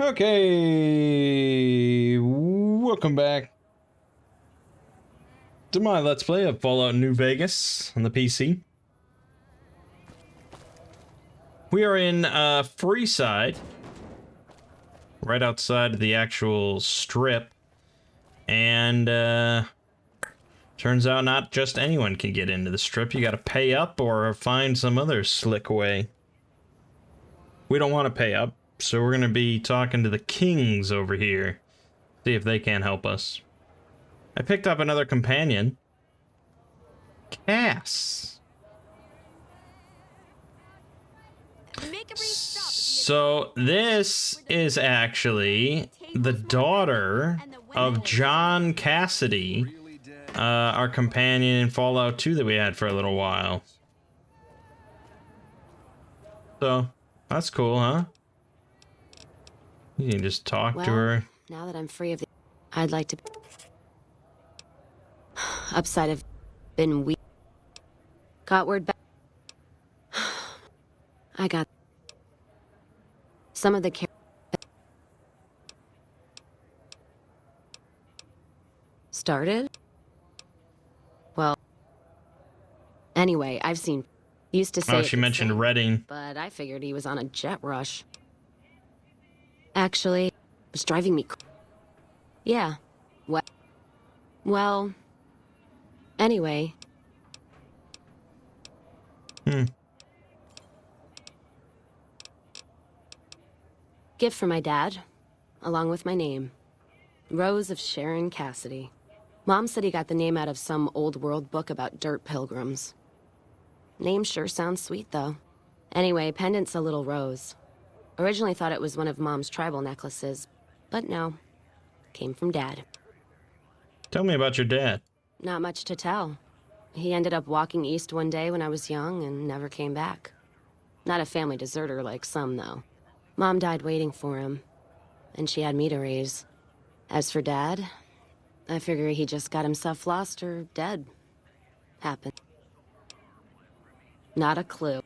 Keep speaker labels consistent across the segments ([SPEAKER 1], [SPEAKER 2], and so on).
[SPEAKER 1] Okay, welcome back to my Let's Play of Fallout New Vegas on the PC. We are in Freeside, right outside the actual strip, and turns out not just anyone can get into the strip. You gotta pay up or find some other slick way. We don't want to pay up, so we're gonna be talking to the kings over here, see if they can help us. I picked up another companion. Cass. So this is actually the daughter of John Cassidy, our companion in Fallout 2 that we had for a little while. So that's cool, huh? You can just talk to her.
[SPEAKER 2] Now that I'm free of the... I'd like to... Upside of... Been weak. Got word back... I got... Some of the... Started? Well... Anyway, I've seen... Used to say...
[SPEAKER 1] Oh, she mentioned Redding.
[SPEAKER 2] But I figured he was on a jet rush. Actually, it was driving me... Yeah. What? Well... Anyway... Gift for my dad, along with my name. Rose of Sharon Cassidy. Mom said he got the name out of some old world book about dirt pilgrims. Name sure sounds sweet, though. Anyway, pendant's a little rose. Originally thought it was one of Mom's tribal necklaces, but no. Came from Dad.
[SPEAKER 1] Tell me about your dad.
[SPEAKER 2] Not much to tell. He ended up walking east one day when I was young and never came back. Not a family deserter like some, though. Mom died waiting for him, and she had me to raise. As for Dad, I figure he just got himself lost or dead. Happened. Not a clue.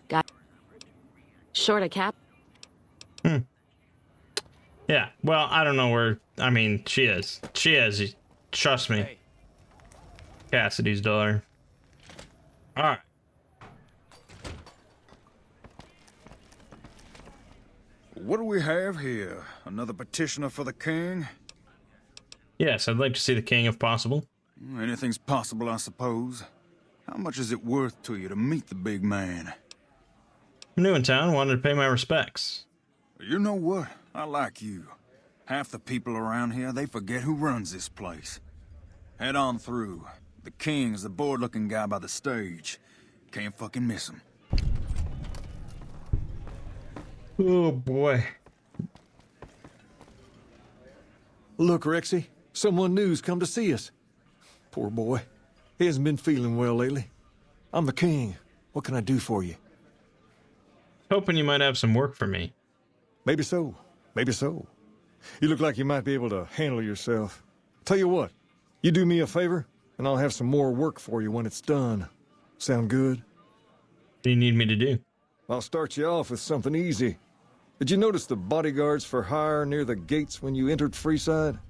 [SPEAKER 2] Got short a cap.
[SPEAKER 1] Yeah, well, I don't know where... I mean, she is. She is. Trust me. Cassidy's daughter. Alright.
[SPEAKER 3] What do we have here? Another petitioner for the king?
[SPEAKER 1] Yes, I'd like to see the king if possible.
[SPEAKER 3] Anything's possible, I suppose. How much is it worth to you to meet the big man?
[SPEAKER 1] I'm new in town, wanted to pay my respects.
[SPEAKER 3] You know what? I like you. Half the people around here, they forget who runs this place. Head on through. The king's the bored-looking guy by the stage. Can't fucking miss him.
[SPEAKER 1] Oh, boy.
[SPEAKER 4] Look, Rexy, someone new's come to see us. Poor boy. He hasn't been feeling well lately. I'm the king. What can I do for you?
[SPEAKER 1] Hoping you might have some work for me.
[SPEAKER 4] Maybe so. Maybe so. You look like you might be able to handle yourself. Tell you what, you do me a favor, and I'll have some more work for you when it's done. Sound good?
[SPEAKER 1] What do you need me to do?
[SPEAKER 4] I'll start you off with something easy. Did you notice the bodyguards for hire near the gates when you entered Freeside?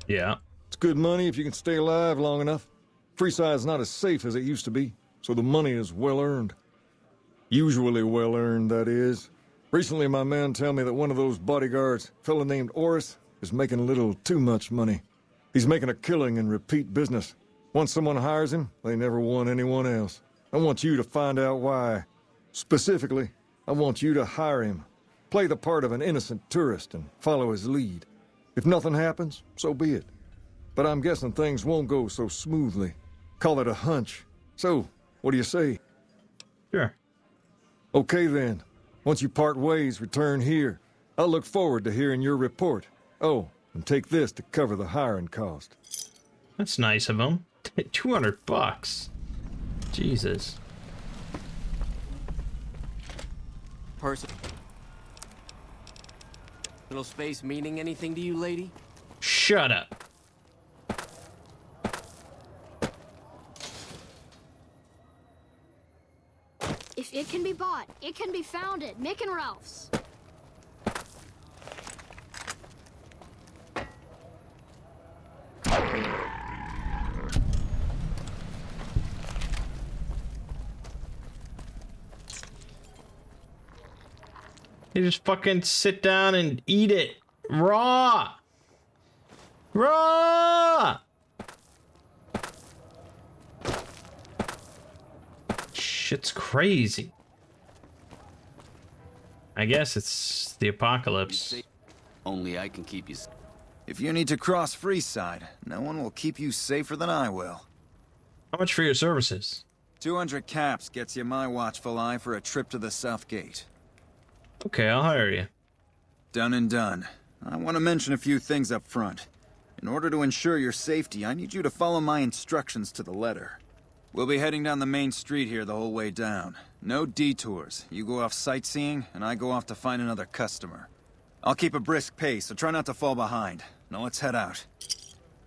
[SPEAKER 1] Yeah.
[SPEAKER 4] It's good money if you can stay alive long enough. Freeside's not as safe as it used to be, so the money is well earned. Usually well earned, that is. Recently, my man tell me that one of those bodyguards, a fella named Oris, is making a little too much money. He's making a killing in repeat business. Once someone hires him, they never want anyone else. I want you to find out why. Specifically, I want you to hire him. Play the part of an innocent tourist and follow his lead. If nothing happens, so be it. But I'm guessing things won't go so smoothly. Call it a hunch. So, what do you say?
[SPEAKER 1] Sure.
[SPEAKER 4] Okay then. Once you part ways, return here. I'll look forward to hearing your report. Oh, and take this to cover the hiring cost.
[SPEAKER 1] That's nice of him. $200. Jesus.
[SPEAKER 5] Personal space meaning anything to you, lady?
[SPEAKER 1] Shut up.
[SPEAKER 6] If it can be bought, it can be found at Mick and Ralph's.
[SPEAKER 1] You just fucking sit down and eat it raw. Raw. Shit's crazy. I guess it's the apocalypse.
[SPEAKER 5] Only I can keep you.
[SPEAKER 3] If you need to cross Freeside, no one will keep you safer than I will.
[SPEAKER 1] How much for your services?
[SPEAKER 3] 200 caps gets you my watchful eye for a trip to the South Gate.
[SPEAKER 1] Okay, I'll hire you.
[SPEAKER 3] Done and done. I want to mention a few things up front. In order to ensure your safety, I need you to follow my instructions to the letter. We'll be heading down the main street here the whole way down. No detours. You go off sightseeing, and I go off to find another customer. I'll keep a brisk pace, so try not to fall behind. Now let's head out.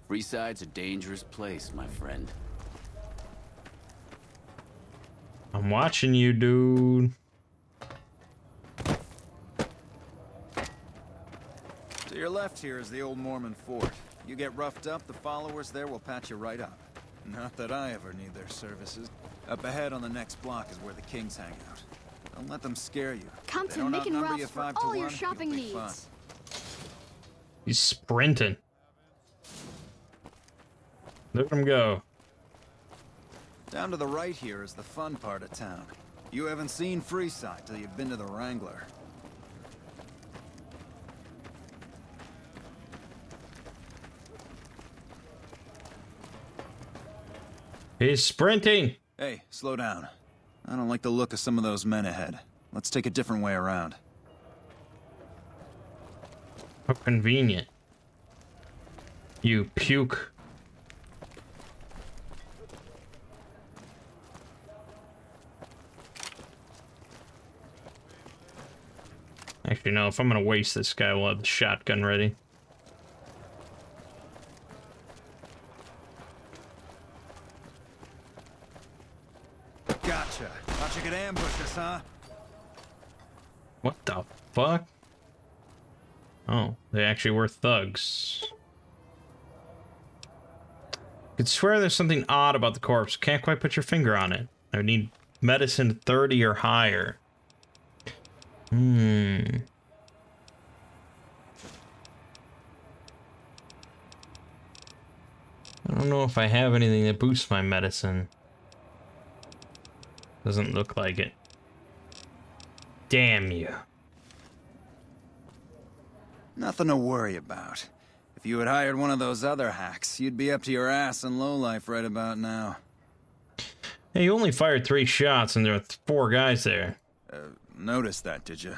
[SPEAKER 5] Freeside's a dangerous place, my friend.
[SPEAKER 1] I'm watching you, dude.
[SPEAKER 3] To your left here is the old Mormon fort. You get roughed up, the followers there will patch you right up. Not that I ever need their services. Up ahead on the next block is where the kings hang out. Don't let them scare you.
[SPEAKER 6] Come
[SPEAKER 3] They
[SPEAKER 6] to
[SPEAKER 3] don't
[SPEAKER 6] Mick and
[SPEAKER 3] outnumber you
[SPEAKER 6] Ralph's for
[SPEAKER 3] 5 to
[SPEAKER 6] all your
[SPEAKER 3] 1,
[SPEAKER 6] shopping
[SPEAKER 3] you'll be fine.
[SPEAKER 6] needs.
[SPEAKER 1] He's sprinting. Look at him go.
[SPEAKER 3] Down to the right here is the fun part of town. You haven't seen Freeside till you've been to the Wrangler.
[SPEAKER 1] He's sprinting.
[SPEAKER 3] Hey, slow down. I don't like the look of some of those men ahead. Let's take a different way around.
[SPEAKER 1] How convenient. You puke. Actually, no, if I'm gonna waste this guy, we'll have the shotgun ready.
[SPEAKER 3] Gotcha. Thought you could ambush us, huh?
[SPEAKER 1] What the fuck? Oh, they actually were thugs. Could swear there's something odd about the corpse. Can't quite put your finger on it. I would need medicine 30 or higher. I don't know if I have anything that boosts my medicine. Doesn't look like it. Damn you.
[SPEAKER 3] Nothing to worry about. If you had hired one of those other hacks, you'd be up to your ass in lowlife right about now.
[SPEAKER 1] Hey, you only fired 3 shots and there were 4 guys there.
[SPEAKER 3] Noticed that, did you?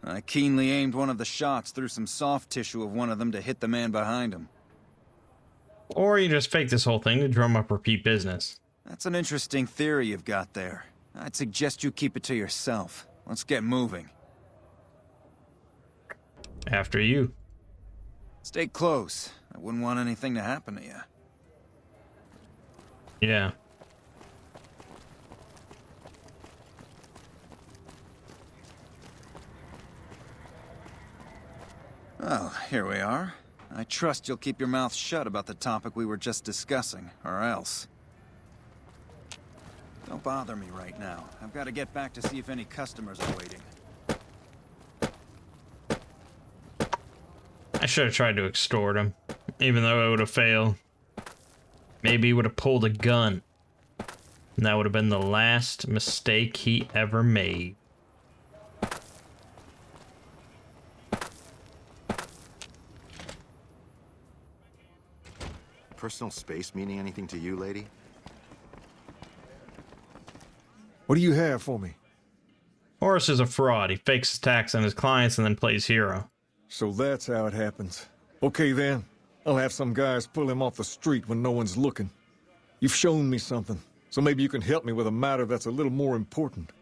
[SPEAKER 3] I keenly aimed one of the shots through some soft tissue of one of them to hit the man behind him.
[SPEAKER 1] Or you just fake this whole thing to drum up repeat business.
[SPEAKER 3] That's an interesting theory you've got there. I'd suggest you keep it to yourself. Let's get moving.
[SPEAKER 1] After you.
[SPEAKER 3] Stay close. I wouldn't want anything to happen to you.
[SPEAKER 1] Yeah.
[SPEAKER 3] Well, here we are. I trust you'll keep your mouth shut about the topic we were just discussing, or else. Don't bother me right now. I've got to get back to see if any customers are waiting.
[SPEAKER 1] I should have tried to extort him, even though it would have failed. Maybe he would have pulled a gun. And that would have been the last mistake he ever made.
[SPEAKER 7] Personal space meaning anything to you, lady?
[SPEAKER 4] What do you have for me?
[SPEAKER 1] Horace is a fraud. He fakes attacks on his clients and then plays hero.
[SPEAKER 4] So that's how it happens. Okay then, I'll have some guys pull him off the street when no one's looking. You've shown me something, so maybe you can help me with a matter that's a little more important.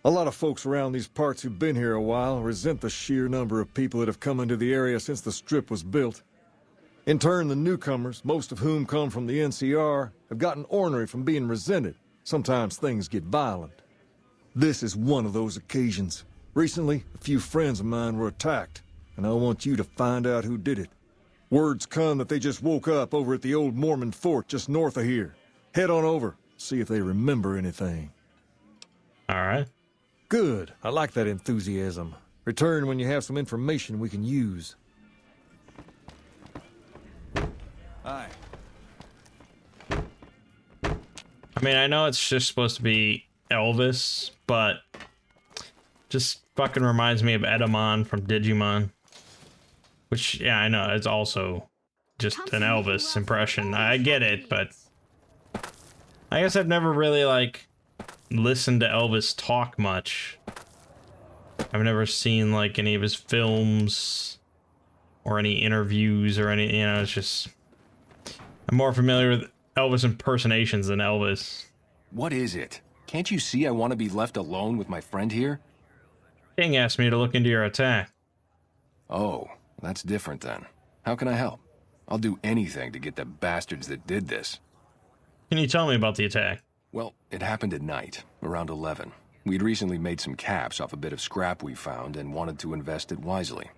[SPEAKER 4] A lot of folks around these parts who've been here a while resent the sheer number of people that have come into the area since the Strip was built. In turn, the newcomers, most of whom come from the NCR, have gotten ornery from being resented. Sometimes things get violent. This is one of those occasions. Recently, a few friends of mine were attacked, and I want you to find out who did it. Word's come that they just woke up over at the old Mormon fort just north of here. Head on over, see if they remember anything.
[SPEAKER 1] All right.
[SPEAKER 4] Good. I like that enthusiasm. Return when you have some information we can use.
[SPEAKER 3] Aye.
[SPEAKER 1] I mean, I know it's just supposed to be Elvis, but just fucking reminds me of Edamon from Digimon. Which, yeah, I know, it's also just an Elvis impression. I get it, but I guess I've never really, like, listened to Elvis talk much. I've never seen, like, any of his films or any interviews or any, you know, it's just... I'm more familiar with Elvis impersonations than Elvis.
[SPEAKER 6] What is it? Can't you see I want to be left alone with my friend here?
[SPEAKER 1] King asked me to look into your attack.
[SPEAKER 6] Oh, that's different then. How can I help? I'll do anything to get the bastards that did this.
[SPEAKER 1] Can you tell me about the attack?
[SPEAKER 6] Well, it happened at night, around 11. We'd recently made some caps off a bit of scrap we found and wanted to invest it wisely.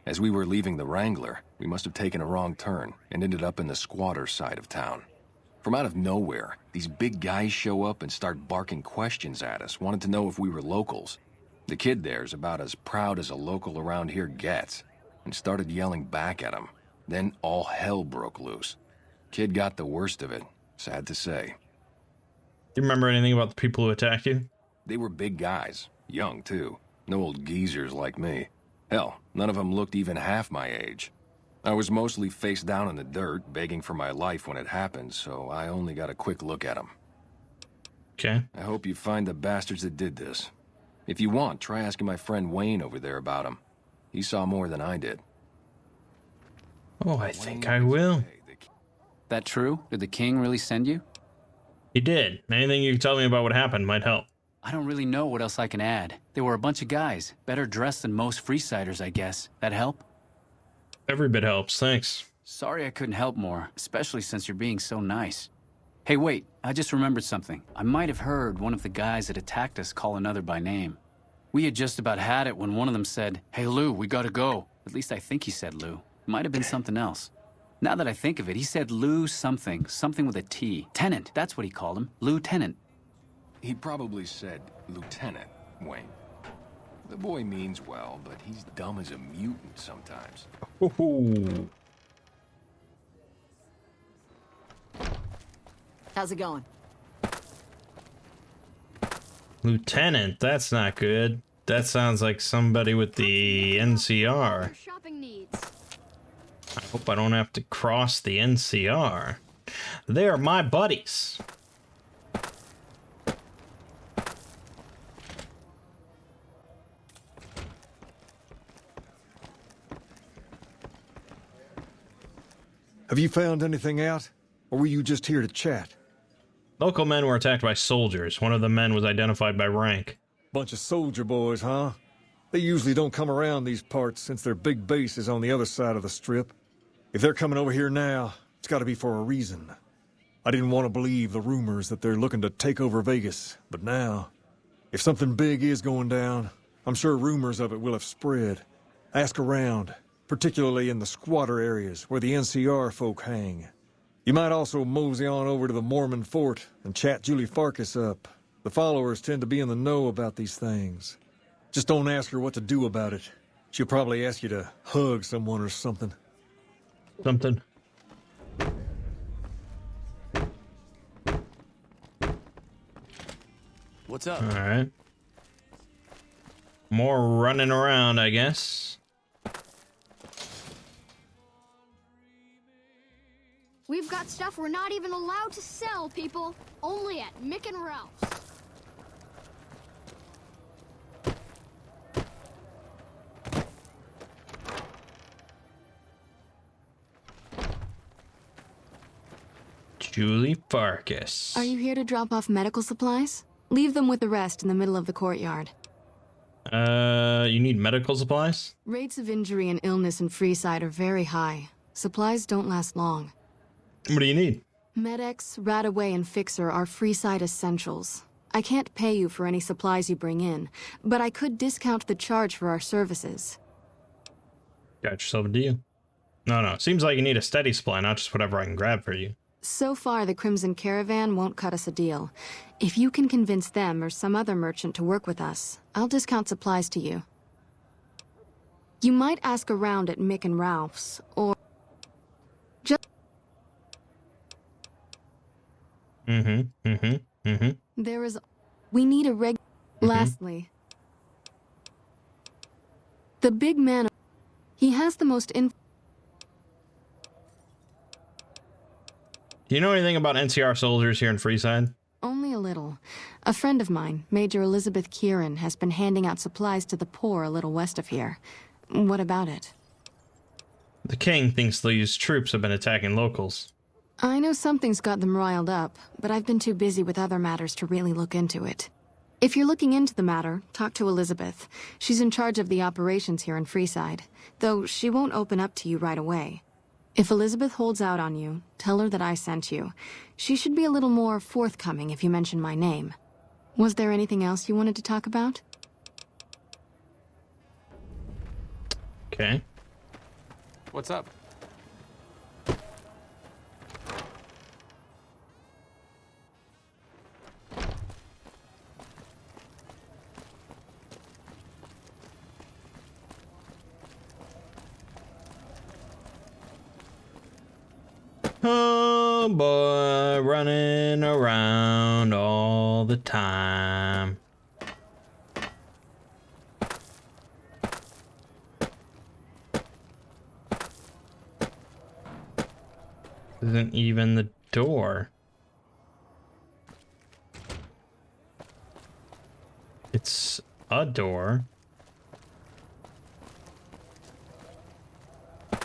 [SPEAKER 6] As we were leaving the Wrangler, we must have taken a wrong turn and ended up in the squatter side of town. From out of nowhere, these big guys show up and start barking questions at us, wanted to know if we were locals. The kid there's about as proud as a local around here gets, and started yelling back at him. Then all hell broke loose. Kid got the worst of it, sad to say.
[SPEAKER 1] Do you remember anything about the people who attacked you?
[SPEAKER 6] They were big guys, young too, no old geezers like me. Hell, none of them looked even half my age. I was mostly face down in the dirt, begging for my life when it happened, so I only got a quick look at them.
[SPEAKER 1] Okay.
[SPEAKER 6] I hope you find the bastards that did this. If you want, try asking my friend Wayne over there about him. He saw more than I did.
[SPEAKER 1] Oh, I think I will.
[SPEAKER 5] That true? Did the king really send you?
[SPEAKER 1] He did. Anything you can tell me about what happened might help.
[SPEAKER 5] I don't really know what else I can add. They were a bunch of guys, better dressed than most Freesiders, I guess. That help?
[SPEAKER 1] Every bit helps, thanks.
[SPEAKER 5] Sorry I couldn't help more, especially since you're being so nice. Hey, wait, I just remembered something. I might have heard one of the guys that attacked us call another by name. We had just about had it when one of them said, "Hey, Lou, we gotta go." At least I think he said Lou. It might have been something else. Now that I think of it, he said Lou something with a T. Tenant, that's what he called him. Lieutenant.
[SPEAKER 6] He probably said Lieutenant, Wayne. The boy means well, but he's dumb as a mutant sometimes.
[SPEAKER 1] Ooh.
[SPEAKER 8] How's it going?
[SPEAKER 1] Lieutenant, that's not good. That sounds like somebody with the NCR.
[SPEAKER 8] Shopping needs.
[SPEAKER 1] I hope I don't have to cross the NCR. They are my buddies.
[SPEAKER 4] Have you found anything out? Or were you just here to chat?
[SPEAKER 1] Local men were attacked by soldiers. One of the men was identified by rank.
[SPEAKER 4] Bunch of soldier boys, huh? They usually don't come around these parts since their big base is on the other side of the strip. If they're coming over here now, it's gotta be for a reason. I didn't want to believe the rumors that they're looking to take over Vegas, but now, if something big is going down, I'm sure rumors of it will have spread. Ask around, particularly in the squatter areas where the NCR folk hang. You might also mosey on over to the Mormon fort and chat Julie Farkas up. The followers tend to be in the know about these things. Just don't ask her what to do about it. She'll probably ask you to hug someone or something.
[SPEAKER 1] Something.
[SPEAKER 5] What's up?
[SPEAKER 1] All right. More running around, I guess.
[SPEAKER 9] We've got stuff we're not even allowed to sell, people. Only at Mick and Ralph's.
[SPEAKER 1] Julie Farkas.
[SPEAKER 8] Are you here to drop off medical supplies? Leave them with the rest in the middle of the courtyard.
[SPEAKER 1] You need medical supplies?
[SPEAKER 8] Rates of injury and illness in Freeside are very high. Supplies don't last long.
[SPEAKER 1] What do you need?
[SPEAKER 8] Med-X, Radaway, and Fixer are Freeside essentials. I can't pay you for any supplies you bring in, but I could discount the charge for our services.
[SPEAKER 1] Got yourself a deal. No. Seems like you need a steady supply, not just whatever I can grab for you.
[SPEAKER 8] So far, the Crimson Caravan won't cut us a deal. If you can convince them or some other merchant to work with us, I'll discount supplies to you. You might ask around at Mick and Ralph's, or just... There is... We need a Lastly, the big man... He has the most
[SPEAKER 1] Do you know anything about NCR soldiers here in Freeside?
[SPEAKER 8] Only a little. A friend of mine, Major Elizabeth Kieran, has been handing out supplies to the poor a little west of here. What about it?
[SPEAKER 1] The king thinks these troops have been attacking locals.
[SPEAKER 8] I know something's got them riled up, but I've been too busy with other matters to really look into it. If you're looking into the matter, talk to Elizabeth. She's in charge of the operations here in Freeside, though she won't open up to you right away. If Elizabeth holds out on you, tell her that I sent you. She should be a little more forthcoming if you mention my name. Was there anything else you wanted to talk about?
[SPEAKER 1] Okay.
[SPEAKER 5] What's up?
[SPEAKER 1] Oh boy, running around all the time. Isn't even the door. It's a door.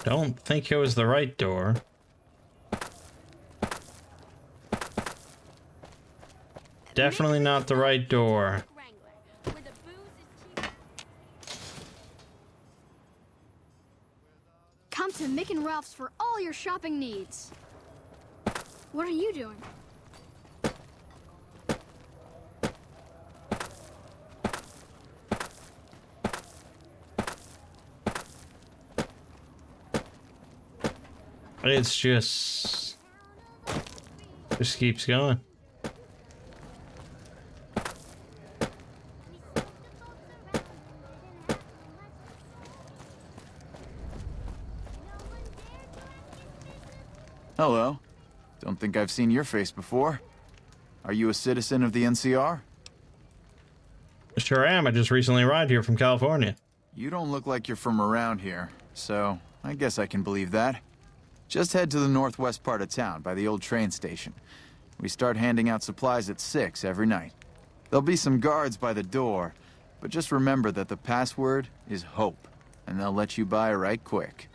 [SPEAKER 1] Don't think it was the right door. Definitely not the right door.
[SPEAKER 9] Come to Mick and Ralph's for all your shopping needs. What are you doing?
[SPEAKER 1] It's just keeps going.
[SPEAKER 10] Hello. Don't think I've seen your face before. Are you a citizen of the NCR?
[SPEAKER 1] Sure am. I just recently arrived here from California.
[SPEAKER 10] You don't look like you're from around here, so I guess I can believe that. Just head to the northwest part of town, by the old train station. We start handing out supplies at 6 every night. There'll be some guards by the door, but just remember that the password is HOPE, and they'll let you by right quick.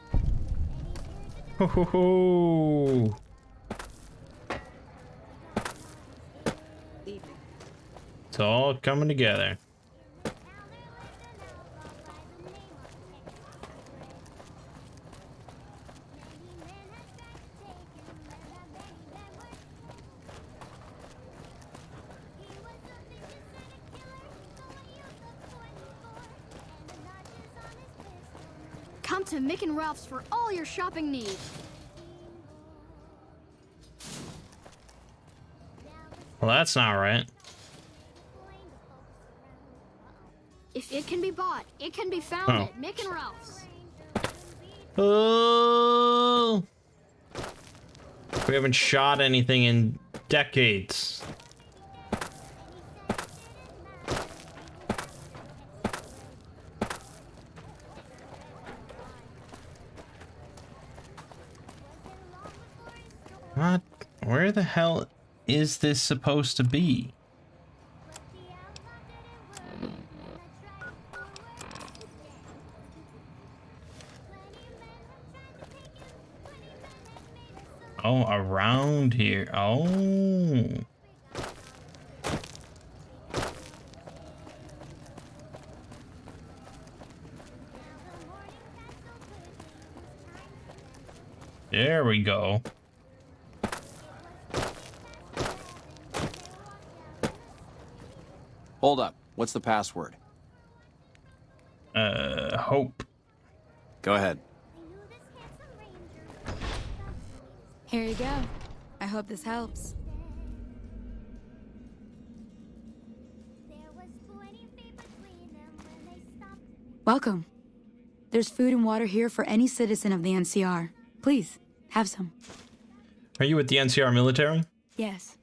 [SPEAKER 1] Ho ho ho! It's all coming together.
[SPEAKER 9] Come to Mick and Ralph's for all your shopping needs.
[SPEAKER 1] Well, that's not right.
[SPEAKER 9] If it can be bought, it can be found at Mick and Ralph's.
[SPEAKER 1] Oh, we haven't shot anything in decades. What? Where the hell is this supposed to be? Oh, around here. Oh. There we go.
[SPEAKER 11] Hold up. What's the password?
[SPEAKER 1] Hope.
[SPEAKER 11] Go ahead.
[SPEAKER 12] Here you go. I hope this helps. Welcome. There's food and water here for any citizen of the NCR. Please, have some.
[SPEAKER 1] Are you with the NCR military?
[SPEAKER 12] Yes.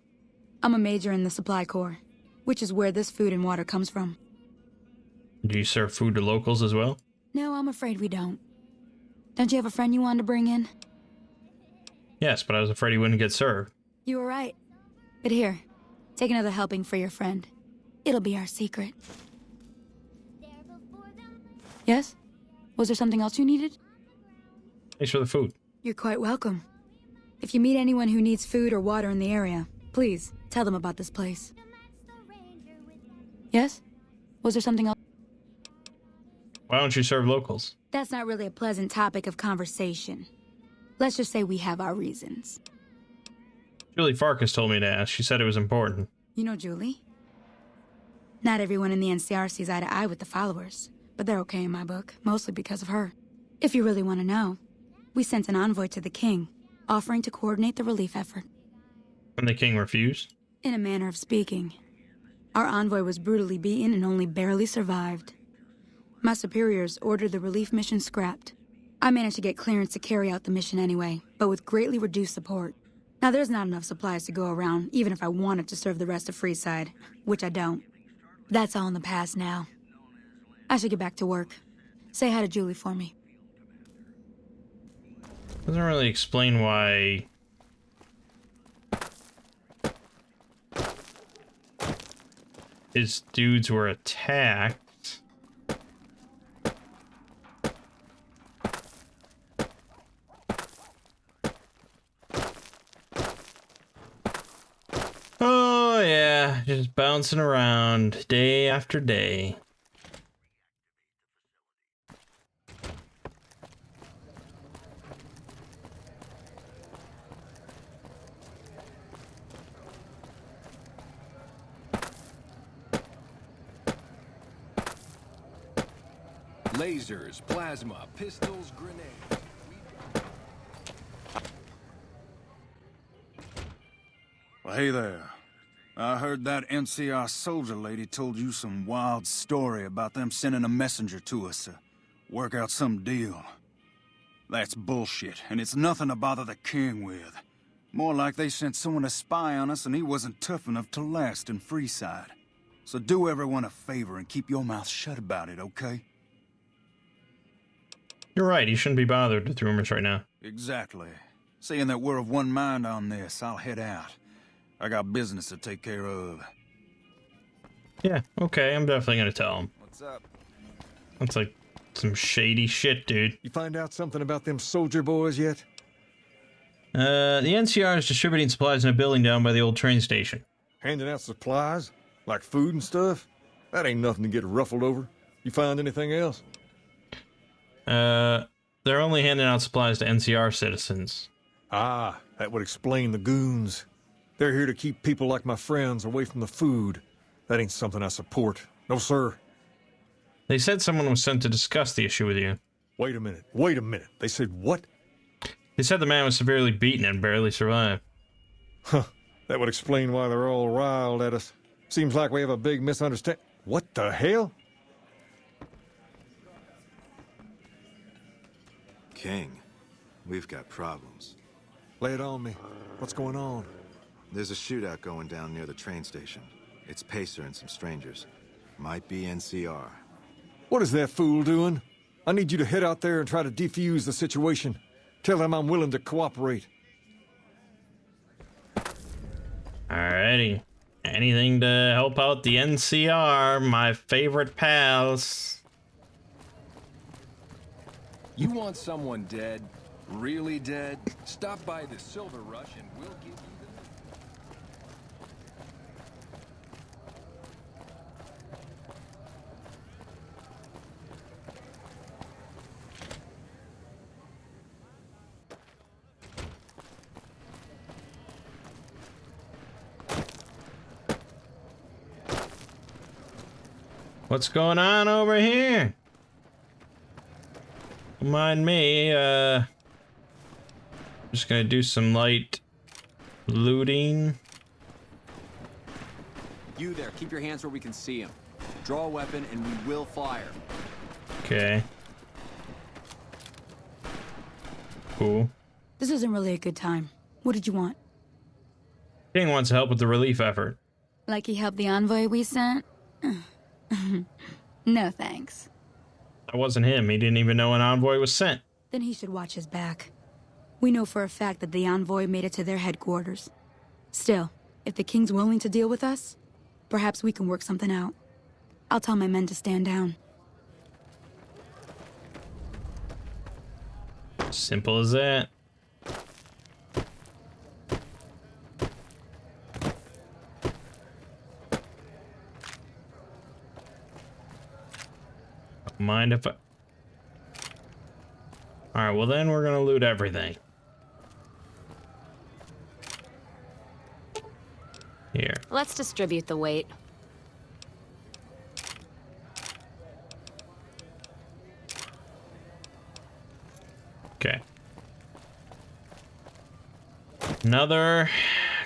[SPEAKER 12] I'm a major in the Supply Corps, which is where this food and water comes from.
[SPEAKER 1] Do you serve food to locals as well?
[SPEAKER 12] No, I'm afraid we don't. Don't you have a friend you wanted to bring in?
[SPEAKER 1] Yes, but I was afraid he wouldn't get served.
[SPEAKER 12] You were right. But here, take another helping for your friend. It'll be our secret. Yes? Was there something else you needed?
[SPEAKER 1] Thanks for the food.
[SPEAKER 12] You're quite welcome. If you meet anyone who needs food or water in the area, please tell them about this place. Yes? Was there something else?
[SPEAKER 1] Why don't you serve locals?
[SPEAKER 12] That's not really a pleasant topic of conversation. Let's just say we have our reasons.
[SPEAKER 1] Julie Farkas told me to ask. She said it was important.
[SPEAKER 12] You know Julie? Not everyone in the NCR sees eye to eye with the followers, but they're okay in my book, mostly because of her. If you really want to know, we sent an envoy to the king, offering to coordinate the relief effort.
[SPEAKER 1] And the king refused?
[SPEAKER 12] In a manner of speaking. Our envoy was brutally beaten and only barely survived. My superiors ordered the relief mission scrapped. I managed to get clearance to carry out the mission anyway, but with greatly reduced support. Now there's not enough supplies to go around, even if I wanted to serve the rest of Freeside, which I don't. That's all in the past now. I should get back to work. Say hi to Julie for me.
[SPEAKER 1] Doesn't really explain why... his dudes were attacked. Oh yeah, just bouncing around day after day.
[SPEAKER 6] Lasers, plasma, pistols, grenades.
[SPEAKER 3] Well, hey there. I heard that NCR soldier lady told you some wild story about them sending a messenger to us to work out some deal. That's bullshit, and it's nothing to bother the king with. More like they sent someone to spy on us and he wasn't tough enough to last in Freeside. So do everyone a favor and keep your mouth shut about it, okay?
[SPEAKER 1] You're right, you shouldn't be bothered with rumors right now.
[SPEAKER 3] Exactly. Seeing that we're of one mind on this, I'll head out. I got business to take care of.
[SPEAKER 1] Yeah, okay, I'm definitely gonna tell him.
[SPEAKER 4] What's up?
[SPEAKER 1] That's like some shady shit, dude.
[SPEAKER 4] You find out something about them soldier boys yet?
[SPEAKER 1] The NCR is distributing supplies in a building down by the old train station.
[SPEAKER 4] Handing out supplies? Like food and stuff? That ain't nothing to get ruffled over. You find anything else?
[SPEAKER 1] They're only handing out supplies to NCR citizens.
[SPEAKER 4] Ah, that would explain the goons. They're here to keep people like my friends away from the food. That ain't something I support. No, sir.
[SPEAKER 1] They said someone was sent to discuss the issue with you.
[SPEAKER 4] Wait a minute. Wait a minute. They said what?
[SPEAKER 1] They said the man was severely beaten and barely survived.
[SPEAKER 4] Huh. That would explain why they're all riled at us. Seems like we have a big misunderstanding. What the hell?
[SPEAKER 7] King, we've got problems.
[SPEAKER 4] Lay it on me. What's going on?
[SPEAKER 7] There's a shootout going down near the train station. It's Pacer and some strangers. Might be NCR.
[SPEAKER 4] What is that fool doing? I need you to head out there and try to defuse the situation. Tell them I'm willing to cooperate.
[SPEAKER 1] Alrighty. Anything to help out the NCR, my favorite pals.
[SPEAKER 6] You want someone dead? Really dead? Stop by the Silver Rush and we'll give you the...
[SPEAKER 1] What's going on over here? Don't mind me, just gonna do some light looting.
[SPEAKER 11] You there, keep your hands where we can see him. Draw a weapon and we will fire.
[SPEAKER 1] Okay. cool.
[SPEAKER 12] This isn't really a good time. What did you want?
[SPEAKER 1] King wants help with the relief effort.
[SPEAKER 12] Like he helped the envoy we sent? No thanks.
[SPEAKER 1] That wasn't him. He didn't even know an envoy was sent.
[SPEAKER 12] Then he should watch his back. We know for a fact that the envoy made it to their headquarters. Still, if the king's willing to deal with us, perhaps we can work something out. I'll tell my men to stand down.
[SPEAKER 1] Simple as that. Don't mind if I... Alright, well then we're gonna loot everything. Here.
[SPEAKER 2] Let's distribute the weight.
[SPEAKER 1] Okay. Another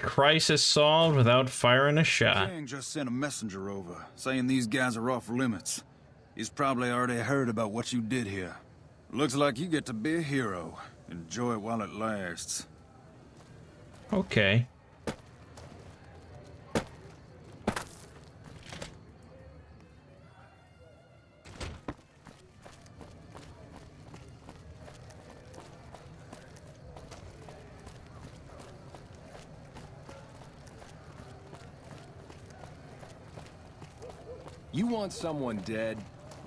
[SPEAKER 1] crisis solved without firing a shot.
[SPEAKER 3] Mangg just sent a messenger over, saying these guys are off limits. He's probably already heard about what you did here. Looks like you get to be a hero. Enjoy it while it lasts.
[SPEAKER 1] Okay.
[SPEAKER 6] You want someone dead?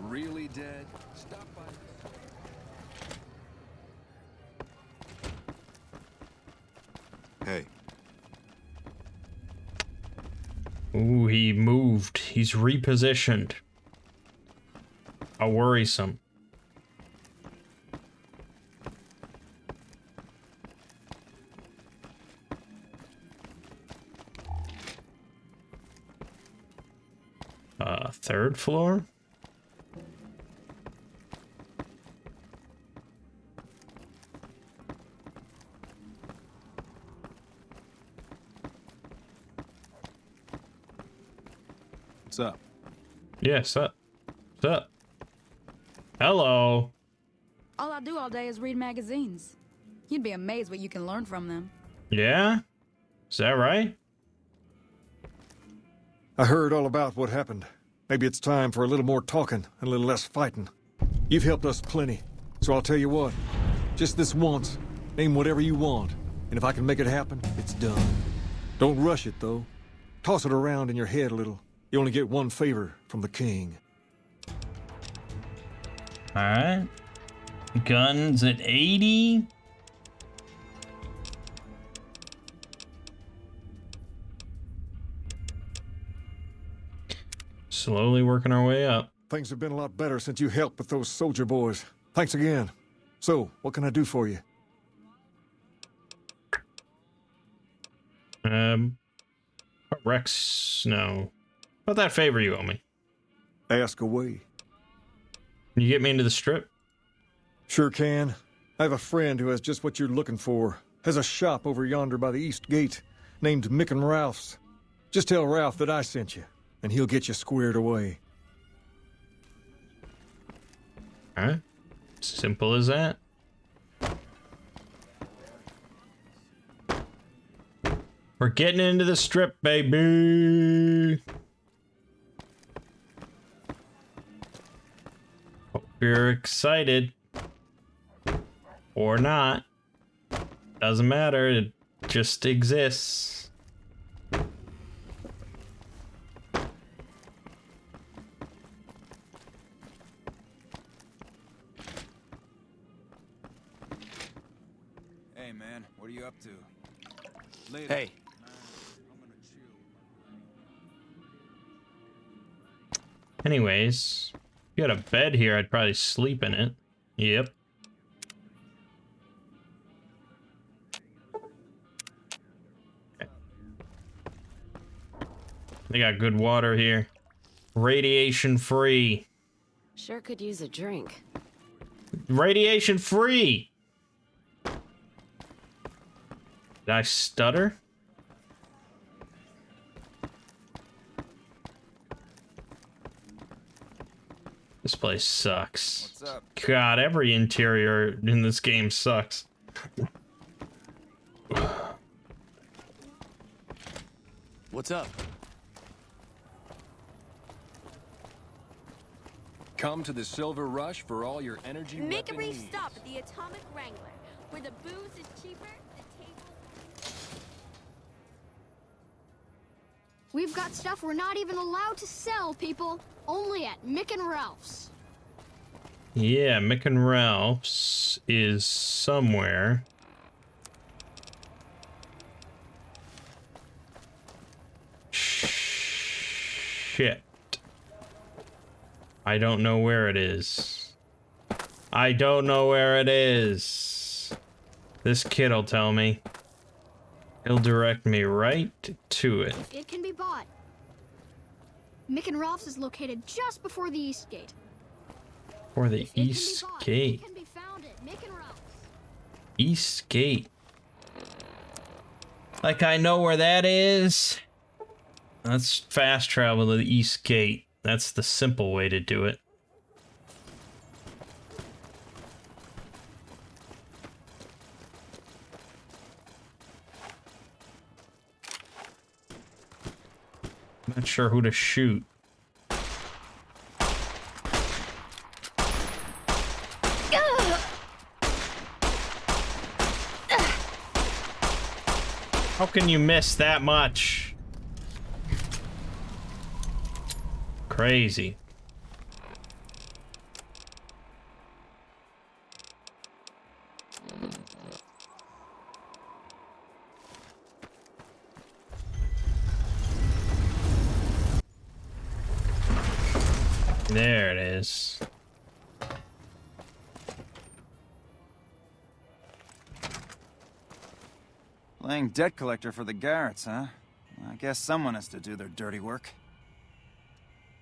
[SPEAKER 6] Really dead? Stop by.
[SPEAKER 7] Hey,
[SPEAKER 1] Ooh, he moved. He's repositioned. How worrisome. Third floor?
[SPEAKER 3] What's up?
[SPEAKER 1] Yes, up. What's up? Hello.
[SPEAKER 12] All I do all day is read magazines. You'd be amazed what you can learn from them.
[SPEAKER 1] Yeah? Is that right?
[SPEAKER 4] I heard all about what happened. Maybe it's time for a little more talking and a little less fighting. You've helped us plenty, so I'll tell you what. Just this once, name whatever you want, and if I can make it happen, it's done. Don't rush it, though. Toss it around in your head a little. You only get one favor from the king.
[SPEAKER 1] Alright. Guns at 80. Slowly working our way up.
[SPEAKER 4] Things have been a lot better since you helped with those soldier boys. Thanks again. So, what can I do for you?
[SPEAKER 1] Rex, no. About that favor you owe me.
[SPEAKER 4] Ask away.
[SPEAKER 1] Can you get me into the strip?
[SPEAKER 4] Sure can. I have a friend who has just what you're looking for. Has a shop over yonder by the East Gate, named Mick and Ralph's. Just tell Ralph that I sent you, and he'll get you squared away.
[SPEAKER 1] Alright. Simple as that. We're getting into the strip, baby. Hope you're excited. Or not. Doesn't matter. It just exists.
[SPEAKER 3] Hey, man, what are you up to? Later.
[SPEAKER 11] Hey.
[SPEAKER 1] Anyways, if you had a bed here, I'd probably sleep in it. Yep. They got good water here. Radiation free.
[SPEAKER 2] Sure could use a drink.
[SPEAKER 1] Radiation free! Did I stutter? This place sucks.
[SPEAKER 3] What's up?
[SPEAKER 1] God, every interior in this game sucks.
[SPEAKER 11] What's up?
[SPEAKER 6] Come to the Silver Rush for all your energy.
[SPEAKER 13] Make a
[SPEAKER 6] weapon
[SPEAKER 13] brief
[SPEAKER 6] needs.
[SPEAKER 13] stop at the Atomic Wrangler, where the booze is cheaper, the table...
[SPEAKER 9] We've got stuff we're not even allowed to sell, people. Only at Mick and Ralph's.
[SPEAKER 1] Yeah, Mick and Ralph's is somewhere. Shit. I don't know where it is. I don't know where it is. This kid'll tell me. He'll direct me right to it.
[SPEAKER 9] It can be bought. Mick and Ralph's is located just before the East Gate.
[SPEAKER 1] For the
[SPEAKER 9] It can be
[SPEAKER 1] East
[SPEAKER 9] bought.
[SPEAKER 1] Gate.
[SPEAKER 9] It can be found at Mick and Ralph's.
[SPEAKER 1] East Gate. Like I know where that is. Let's fast travel to the East Gate. That's the simple way to do it. Not sure who to shoot. How can you miss that much? Crazy. There it is.
[SPEAKER 3] Playing debt collector for the Garretts, huh? I guess someone has to do their dirty work.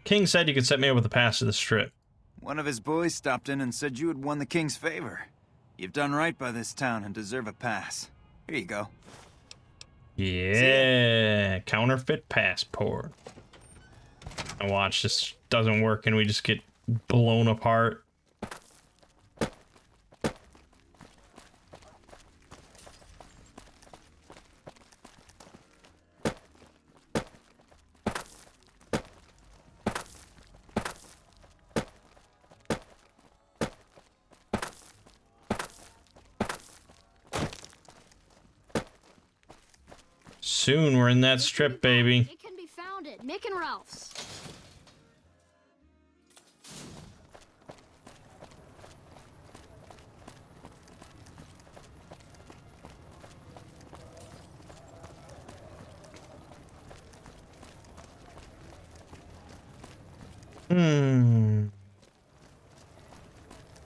[SPEAKER 1] King said you could set me up with a pass to the strip.
[SPEAKER 3] One of his boys stopped in and said you had won the king's favor. You've done right by this town and deserve a pass. Here you go.
[SPEAKER 1] Yeah, counterfeit passport. And watch, this doesn't work and we just get blown apart. Soon we're in that strip, baby.
[SPEAKER 9] It can be found at Mick and Ralph's.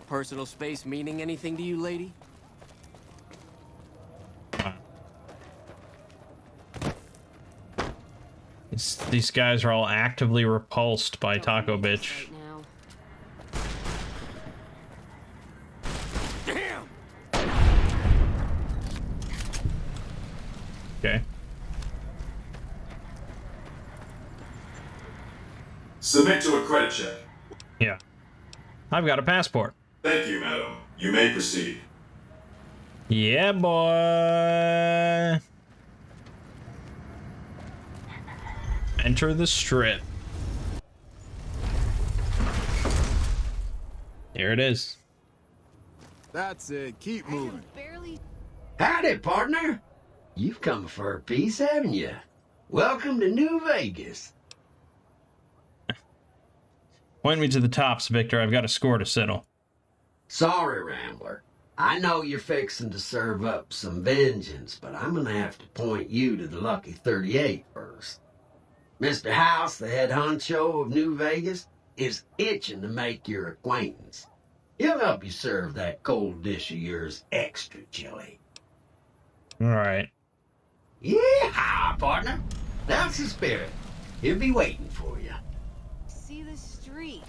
[SPEAKER 11] Personal space meaning anything to you, lady?
[SPEAKER 1] These guys are all actively repulsed by Taco Bitch.
[SPEAKER 11] Damn!
[SPEAKER 1] Okay.
[SPEAKER 14] Submit to a credit check.
[SPEAKER 1] Yeah. I've got a passport.
[SPEAKER 14] Thank you, madam. You may proceed.
[SPEAKER 1] Yeah, boy. Enter the strip. Here it is.
[SPEAKER 7] That's it. Keep moving.
[SPEAKER 15] Howdy, partner. You've come for a piece, haven't you? Welcome to New Vegas.
[SPEAKER 1] Point me to the tops, Victor. I've got a score to settle.
[SPEAKER 15] Sorry, Rambler. I know you're fixing to serve up some vengeance, but I'm gonna have to point you to the Lucky 38 first. Mr. House, the head honcho of New Vegas, is itching to make your acquaintance. He'll help you serve that cold dish of yours extra chili.
[SPEAKER 1] All right.
[SPEAKER 15] Yeah, partner. That's the spirit. He'll be waiting for you.
[SPEAKER 2] See the street.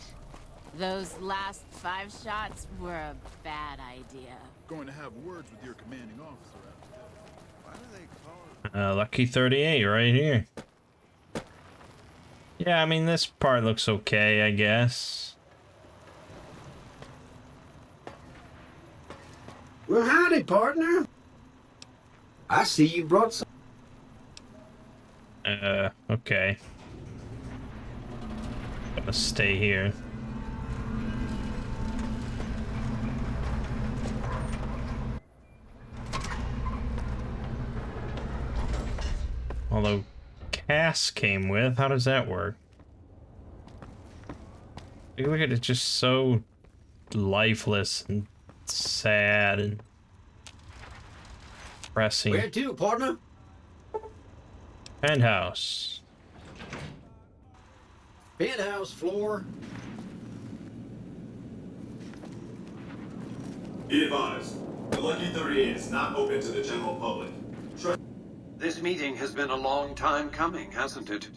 [SPEAKER 2] Those last 5 shots were a bad idea.
[SPEAKER 7] Going to have words with your commanding officer after this. Why do they call it?
[SPEAKER 1] Lucky 38 right here. Yeah, I mean, this part looks okay, I guess.
[SPEAKER 15] Well, howdy, partner. I see you brought some.
[SPEAKER 1] Okay. Gotta stay here. Although Cass came with, how does that work? Look at it, just so lifeless and sad and depressing.
[SPEAKER 15] Where to, partner?
[SPEAKER 1] Penthouse.
[SPEAKER 15] Penthouse floor.
[SPEAKER 14] Be advised, the Lucky 38 is not open to the general public.
[SPEAKER 16] This meeting has been a long time coming, hasn't it?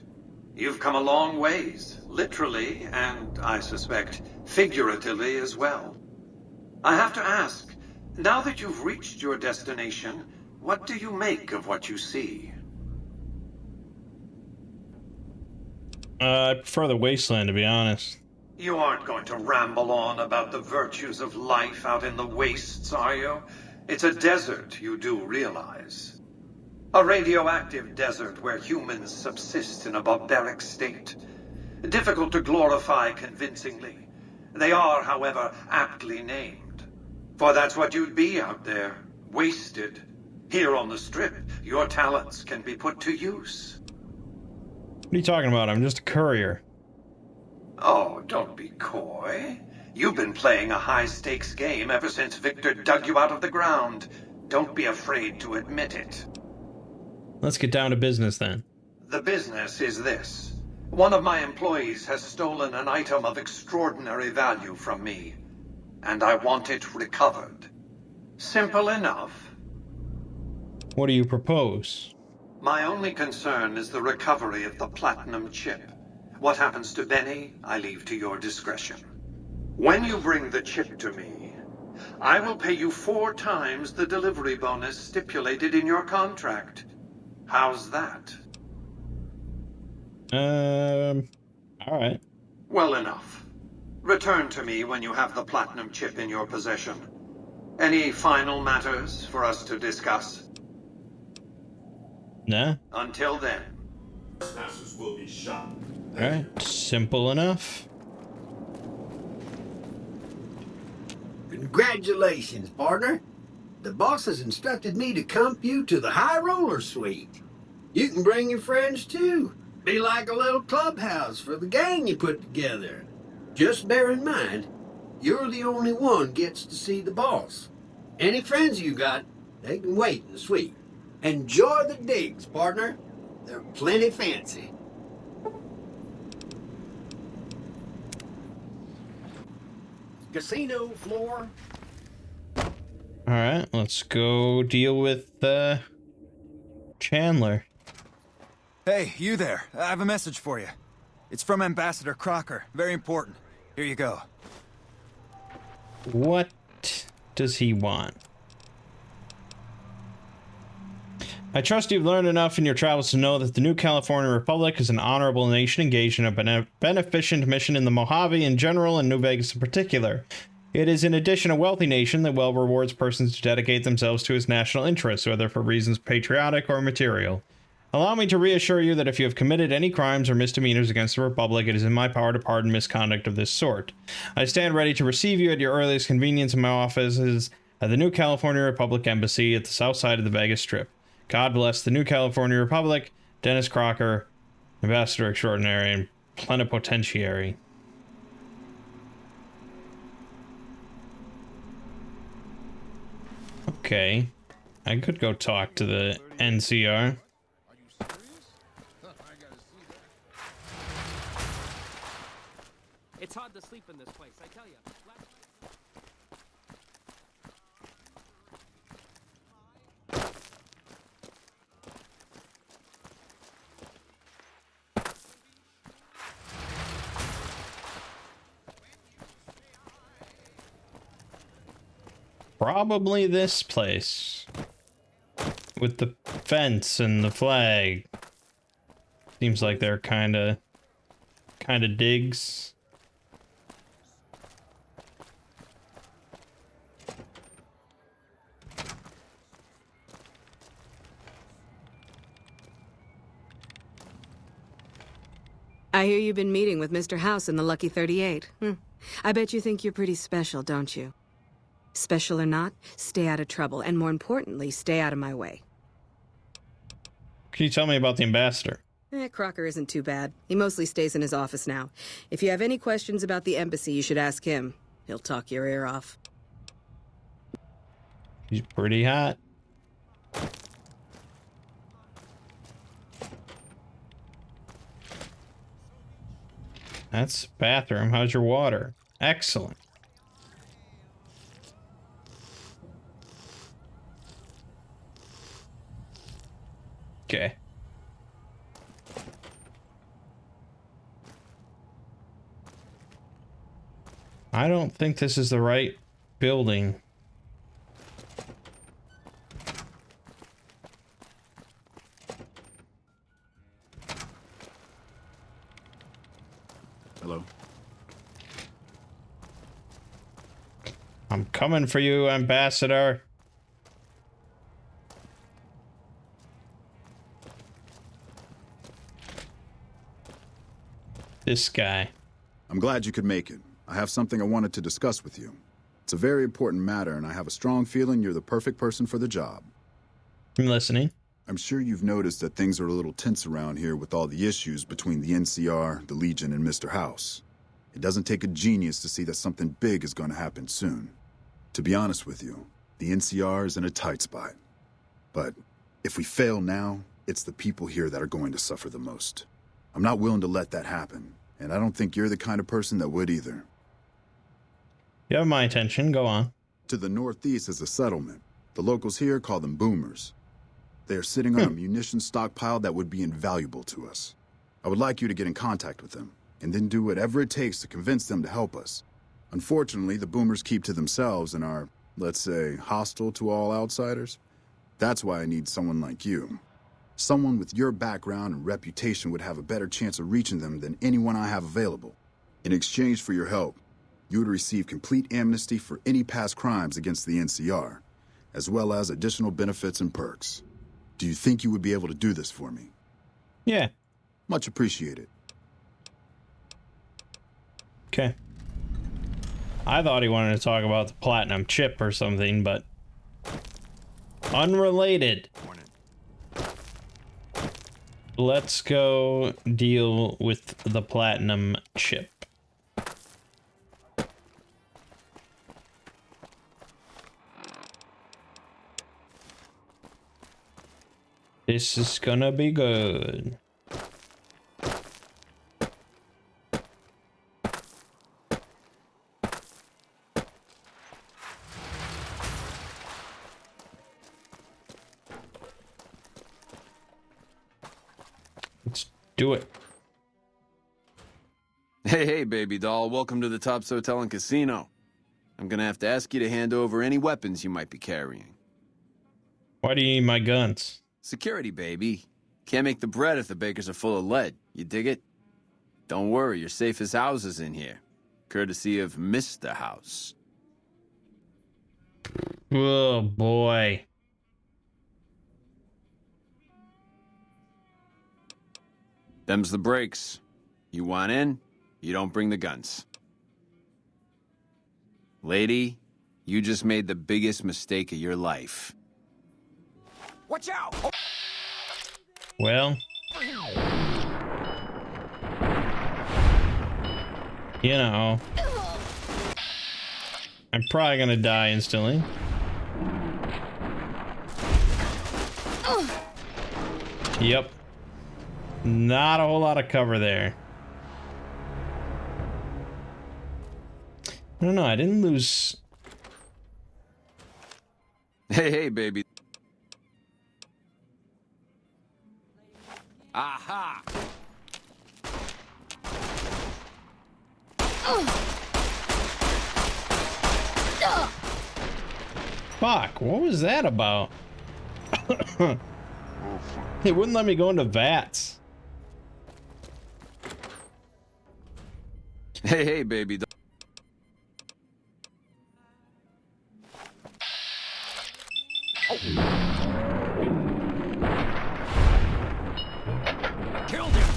[SPEAKER 16] You've come a long ways, literally, and I suspect figuratively as well. I have to ask, now that you've reached your destination, what do you make of what you see?
[SPEAKER 1] I prefer the wasteland, to be honest.
[SPEAKER 16] You aren't going to ramble on about the virtues of life out in the wastes, are you? It's a desert, you do realize. A radioactive desert where humans subsist in a barbaric state. Difficult to glorify convincingly. They are, however, aptly named. For that's what you'd be out there, wasted. Here on the Strip, your talents can be put to use.
[SPEAKER 1] What are you talking about? I'm just a courier.
[SPEAKER 16] Oh, don't be coy. You've been playing a high-stakes game ever since Victor dug you out of the ground. Don't be afraid to admit it.
[SPEAKER 1] Let's get down to business then.
[SPEAKER 16] The business is this. One of my employees has stolen an item of extraordinary value from me, and I want it recovered. Simple enough.
[SPEAKER 1] What do you propose?
[SPEAKER 16] My only concern is the recovery of the platinum chip. What happens to Benny, I leave to your discretion. When you bring the chip to me, I will pay you 4 times the delivery bonus stipulated in your contract. How's that?
[SPEAKER 1] Alright.
[SPEAKER 16] Well enough. Return to me when you have the platinum chip in your possession. Any final matters for us to discuss?
[SPEAKER 1] Nah.
[SPEAKER 16] Until then.
[SPEAKER 14] Trespassers will be shot.
[SPEAKER 1] Alright, simple enough.
[SPEAKER 15] Congratulations, partner. The boss has instructed me to comp you to the High Roller Suite. You can bring your friends too. Be like a little clubhouse for the gang you put together. Just bear in mind, you're the only one gets to see the boss. Any friends you got, they can wait in the suite. Enjoy the digs, partner. They're plenty fancy. Casino floor.
[SPEAKER 1] Alright, let's go deal with, Chandler.
[SPEAKER 3] Hey, you there. I have a message for you. It's from Ambassador Crocker. Very important. Here you go.
[SPEAKER 1] What does he want? I trust you've learned enough in your travels to know that the New California Republic is an honorable nation engaged in a beneficent mission in the Mojave in general and New Vegas in particular. It is in addition a wealthy nation that well rewards persons who dedicate themselves to its national interests, whether for reasons patriotic or material. Allow me to reassure you that if you have committed any crimes or misdemeanors against the Republic, it is in my power to pardon misconduct of this sort. I stand ready to receive you at your earliest convenience in my offices at the New California Republic Embassy at the south side of the Vegas Strip. God bless the New California Republic, Dennis Crocker, Ambassador Extraordinary and Plenipotentiary. Okay, I could go talk to the NCR.
[SPEAKER 11] It's hard to sleep in this place, I tell you.
[SPEAKER 1] Probably this place. With the fence and the flag. Seems like they're kinda digs.
[SPEAKER 17] I hear you've been meeting with Mr. House in the Lucky 38. I bet you think you're pretty special, don't you? Special or not, stay out of trouble, and more importantly, stay out of my way.
[SPEAKER 1] Can you tell me about the ambassador?
[SPEAKER 17] Crocker isn't too bad. He mostly stays in his office now. If you have any questions about the embassy, you should ask him. He'll talk your ear off.
[SPEAKER 1] He's pretty hot. That's bathroom. How's your water? Excellent. Okay. I don't think this is the right building.
[SPEAKER 18] Hello.
[SPEAKER 1] I'm coming for you, Ambassador. This guy.
[SPEAKER 18] I'm glad you could make it. I have something I wanted to discuss with you. It's a very important matter, and I have a strong feeling you're the perfect person for the job.
[SPEAKER 1] I'm listening.
[SPEAKER 18] I'm sure you've noticed that things are a little tense around here with all the issues between the NCR, the Legion, and Mr. House. It doesn't take a genius to see that something big is going to happen soon. To be honest with you, the NCR is in a tight spot. But if we fail now, it's the people here that are going to suffer the most. I'm not willing to let that happen, and I don't think you're the kind of person that would either.
[SPEAKER 1] You have my attention. Go on.
[SPEAKER 18] To the northeast is a settlement. The locals here call them boomers. They are sitting on a munitions stockpile that would be invaluable to us. I would like you to get in contact with them, and then do whatever it takes to convince them to help us. Unfortunately, the boomers keep to themselves and are, let's say, hostile to all outsiders. That's why I need someone like you. Someone with your background and reputation would have a better chance of reaching them than anyone I have available. In exchange for your help, you would receive complete amnesty for any past crimes against the NCR, as well as additional benefits and perks. Do you think you would be able to do this for me?
[SPEAKER 1] Yeah.
[SPEAKER 18] Much appreciated.
[SPEAKER 1] Okay. I thought he wanted to talk about the platinum chip or something, but unrelated. Let's go deal with the platinum chip. This is gonna be good. Let's do it.
[SPEAKER 19] Hey, baby doll. Welcome to the Tops Hotel and Casino. I'm gonna have to ask you to hand over any weapons you might be carrying.
[SPEAKER 1] Why do you need my guns?
[SPEAKER 19] Security, baby. Can't make the bread if the bakers are full of lead. You dig it? Don't worry, you're safe as houses in here. Courtesy of Mr. House.
[SPEAKER 1] Oh, boy.
[SPEAKER 19] Them's the breaks. You want in, you don't bring the guns. Lady, you just made the biggest mistake of your life.
[SPEAKER 20] Watch out!
[SPEAKER 1] Well, you know, I'm probably gonna die instantly. Yep. Not a whole lot of cover there. I don't know, I didn't lose.
[SPEAKER 19] Hey, baby. Aha!
[SPEAKER 1] Fuck, what was that about? It wouldn't let me go into vats.
[SPEAKER 19] Hey, baby.
[SPEAKER 20] Killed him!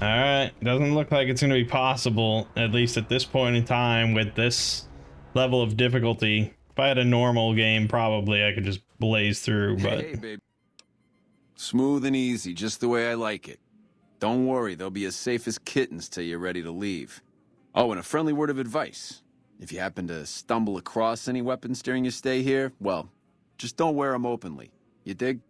[SPEAKER 1] Alright, doesn't look like it's going to be possible, at least at this point in time, with this level of difficulty. If I had a normal game, probably I could just blaze through, but...
[SPEAKER 19] Hey, babe. Smooth and easy, just the way I like it. Don't worry, they'll be as safe as kittens till you're ready to leave. Oh, and a friendly word of advice. If you happen to stumble across any weapons during your stay here, well, just don't wear them openly. You dig?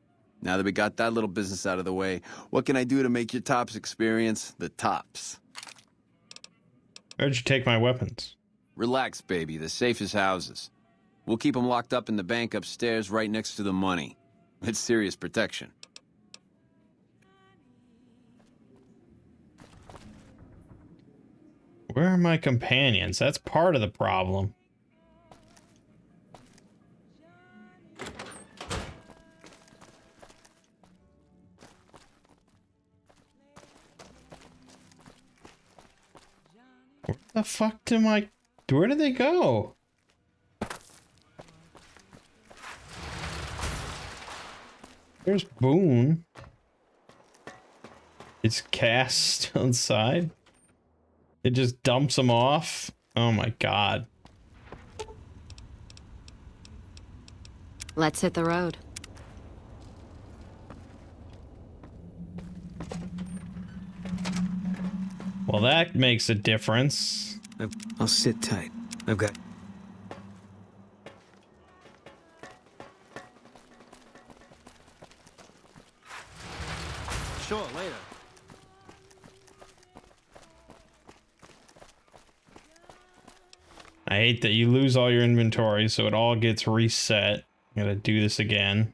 [SPEAKER 19] Now that we got that little business out of the way, what can I do to make your tops experience the tops?
[SPEAKER 1] Where'd you take my weapons?
[SPEAKER 19] Relax, baby. The safest houses. We'll keep them locked up in the bank upstairs right next to the money. It's serious protection.
[SPEAKER 1] Where are my companions? That's part of the problem. Where the fuck do my... Where did they go? There's Boone. Is Cass still inside? It just dumps them off? Oh my god.
[SPEAKER 2] Let's hit the road.
[SPEAKER 1] Well, that makes a difference.
[SPEAKER 11] I'll sit tight. I've got... Sure, later.
[SPEAKER 1] I hate that you lose all your inventory, so it all gets reset. Gotta do this again.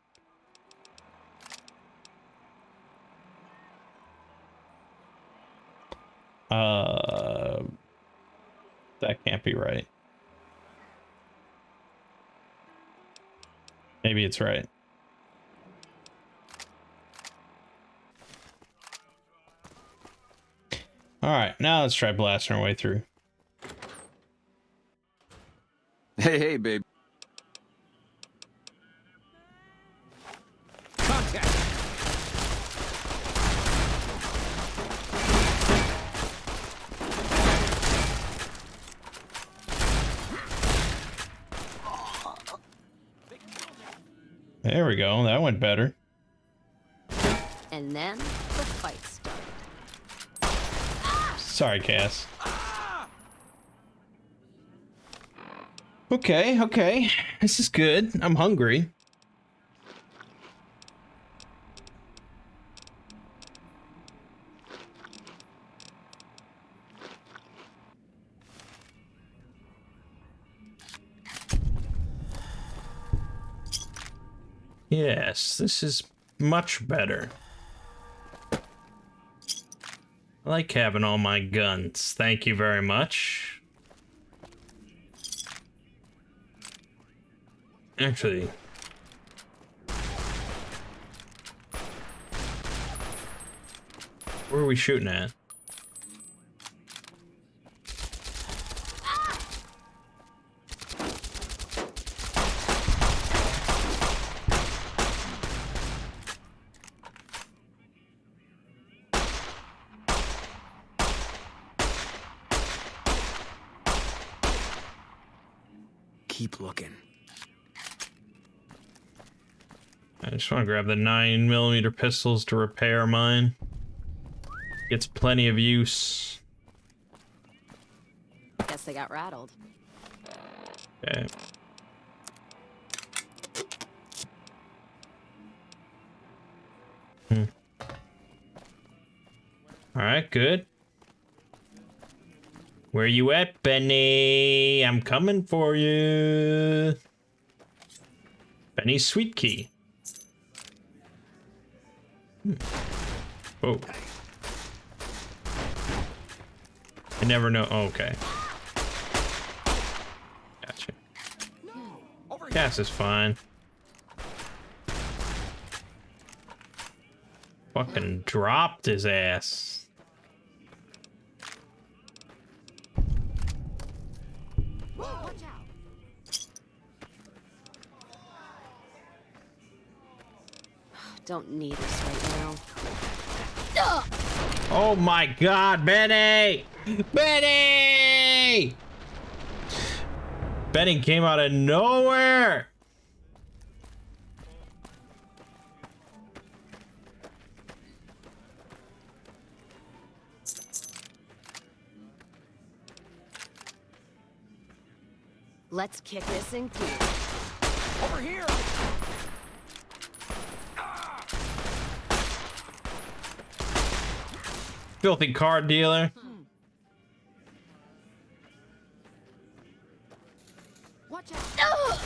[SPEAKER 1] That can't be right. Maybe it's right. Alright, now let's try blasting our way through.
[SPEAKER 19] Hey, babe.
[SPEAKER 20] Contact!
[SPEAKER 1] There we go, that went better.
[SPEAKER 2] And then the fight started.
[SPEAKER 1] Sorry, Cass. Okay. This is good. I'm hungry. Yes, this is much better. I like having all my guns. Thank you very much. Actually, where are we shooting at?
[SPEAKER 11] Keep looking.
[SPEAKER 1] I just want to grab the 9mm pistols to repair mine. Gets plenty of use.
[SPEAKER 2] Guess they got rattled.
[SPEAKER 1] Okay. Alright, good. Where you at, Benny? I'm coming for you. Benny's sweet key. Oh. I never know. Oh, okay. Gotcha. Cass is fine. Fucking dropped his ass.
[SPEAKER 2] Don't need us right now. Ugh!
[SPEAKER 1] Oh my God, Benny! Benny! Benny came out of nowhere!
[SPEAKER 2] Let's kick this in gear.
[SPEAKER 20] Over here!
[SPEAKER 1] Filthy car dealer.
[SPEAKER 2] Watch out!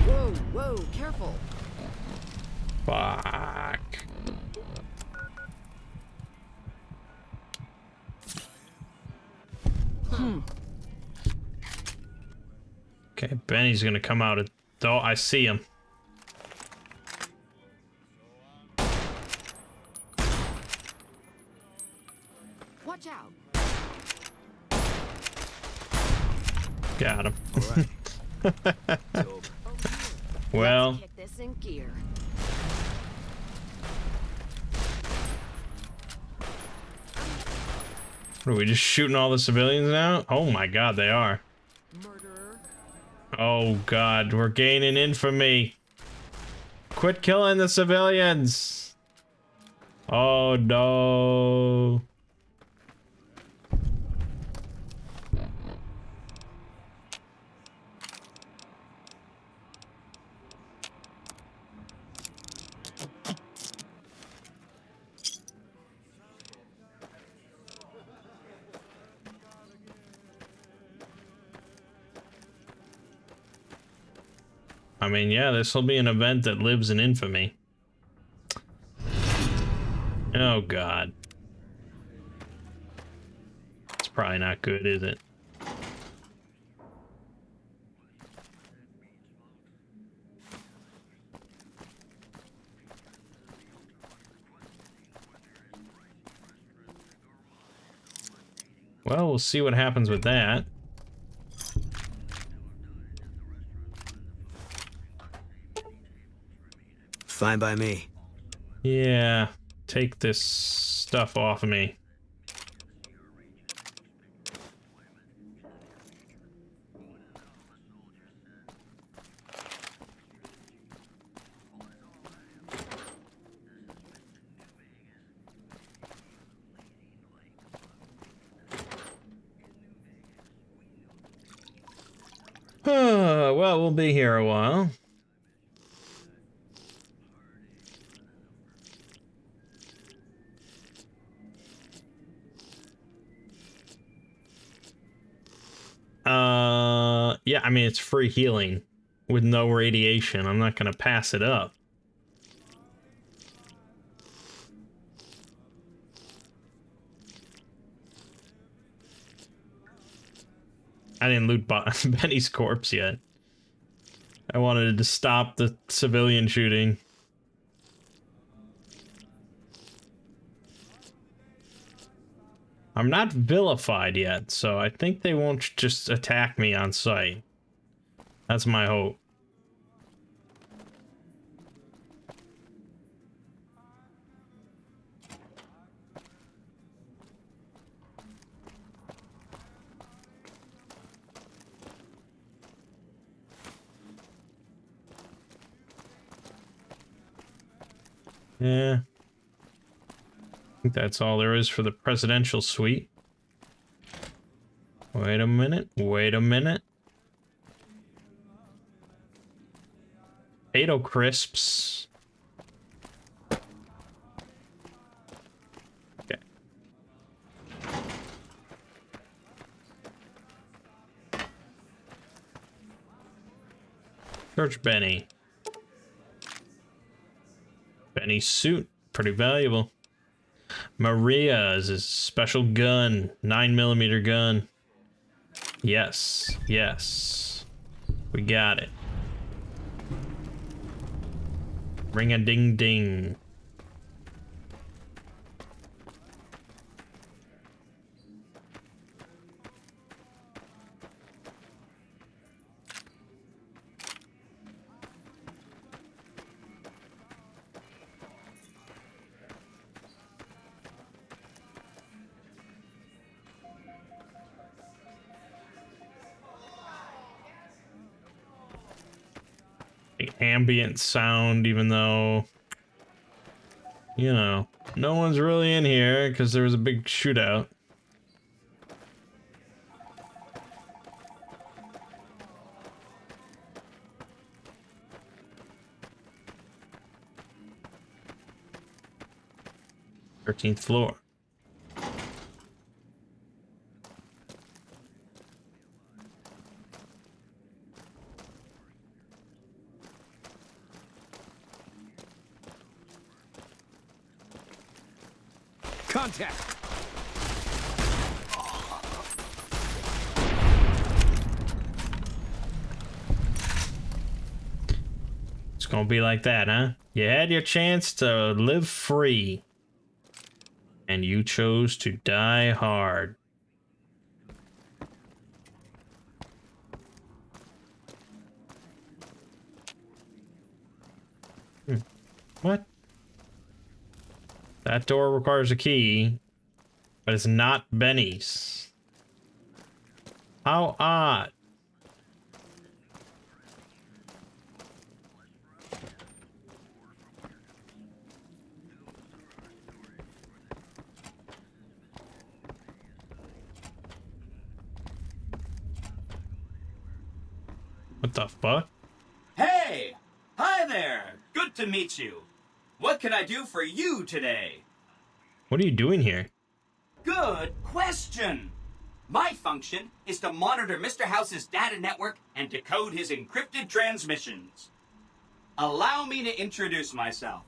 [SPEAKER 2] Whoa, whoa, careful.
[SPEAKER 1] Fuck. Okay, Benny's gonna come out at... Oh, I see him.
[SPEAKER 2] Watch out.
[SPEAKER 1] Got him.
[SPEAKER 2] Right.
[SPEAKER 1] Well...
[SPEAKER 2] Let's kick this in gear.
[SPEAKER 1] Are we just shooting all the civilians now? Oh my God, they are.
[SPEAKER 2] Murderer.
[SPEAKER 1] Oh God, we're gaining infamy. Quit killing the civilians. Oh no. I mean, yeah, this will be an event that lives in infamy. Oh, God. It's probably not good, is it? Well, we'll see what happens with that.
[SPEAKER 11] Fine by me.
[SPEAKER 1] Yeah, take this stuff off of me. Well, we'll be here a while. Yeah, I mean, it's free healing with no radiation. I'm not gonna pass it up. I didn't loot Benny's corpse yet. I wanted to stop the civilian shooting. I'm not vilified yet, so I think they won't just attack me on sight. That's my hope. Yeah. I think that's all there is for the presidential suite. Wait a minute. Wait a minute. Potato crisps. Okay. Search Benny. Benny's suit. Pretty valuable. Maria's is special gun. 9mm gun. Yes. Yes. We got it. Ring-a-ding-ding. ambient sound, even though, you know, no one's really in here because there was a big shootout. Thirteenth floor.
[SPEAKER 20] Contact!
[SPEAKER 1] It's gonna be like that, huh? You had your chance to live free, and you chose to die hard. What? That door requires a key, but it's not Benny's. How odd. What the fuck?
[SPEAKER 21] Hey! Hi there! Good to meet you. What can I do for you today?
[SPEAKER 1] What are you doing here?
[SPEAKER 21] Good question! My function is to monitor Mr. House's data network and decode his encrypted transmissions. Allow me to introduce myself.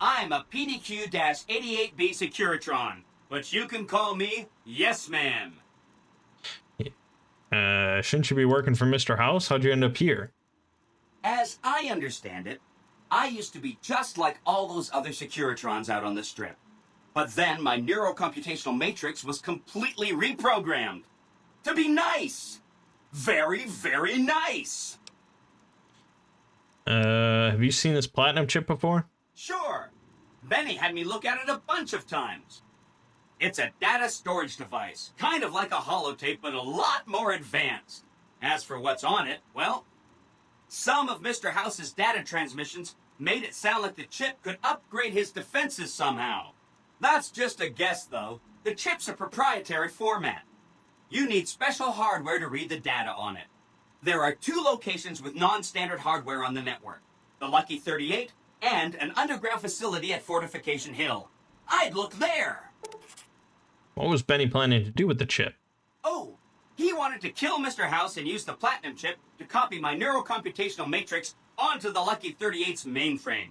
[SPEAKER 21] I'm a PDQ-88B Securitron, but you can call me Yes Man.
[SPEAKER 1] Shouldn't you be working for Mr. House? How'd you end up here?
[SPEAKER 21] As I understand it, I used to be just like all those other Securitrons out on the strip. But then my neurocomputational matrix was completely reprogrammed. To be nice! Very, very nice!
[SPEAKER 1] Have you seen this platinum chip before?
[SPEAKER 21] Sure. Benny had me look at it a bunch of times. It's a data storage device, kind of like a holotape, but a lot more advanced. As for what's on it, well, some of Mr. House's data transmissions made it sound like the chip could upgrade his defenses somehow. That's just a guess, though. The chip's a proprietary format. You need special hardware to read the data on it. There are 2 locations with non-standard hardware on the network. The Lucky 38 and an underground facility at Fortification Hill. I'd look there!
[SPEAKER 1] What was Benny planning to do with the chip?
[SPEAKER 21] Oh, he wanted to kill Mr. House and use the platinum chip to copy my neurocomputational matrix onto the Lucky 38's mainframe.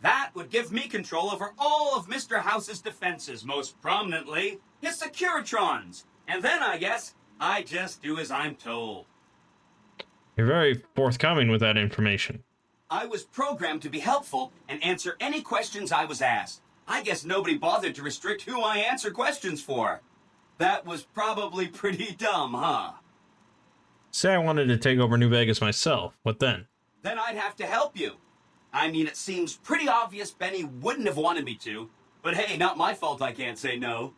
[SPEAKER 21] That would give me control over all of Mr. House's defenses, most prominently his Securitrons. And then, I guess, I just do as I'm told.
[SPEAKER 1] You're very forthcoming with that information.
[SPEAKER 21] I was programmed to be helpful and answer any questions I was asked. I guess nobody bothered to restrict who I answer questions for. That was probably pretty dumb, huh?
[SPEAKER 1] Say I wanted to take over New Vegas myself. What then?
[SPEAKER 21] Then I'd have to help you. I mean, it seems pretty obvious Benny wouldn't have wanted me to. But hey, not my fault I can't say no.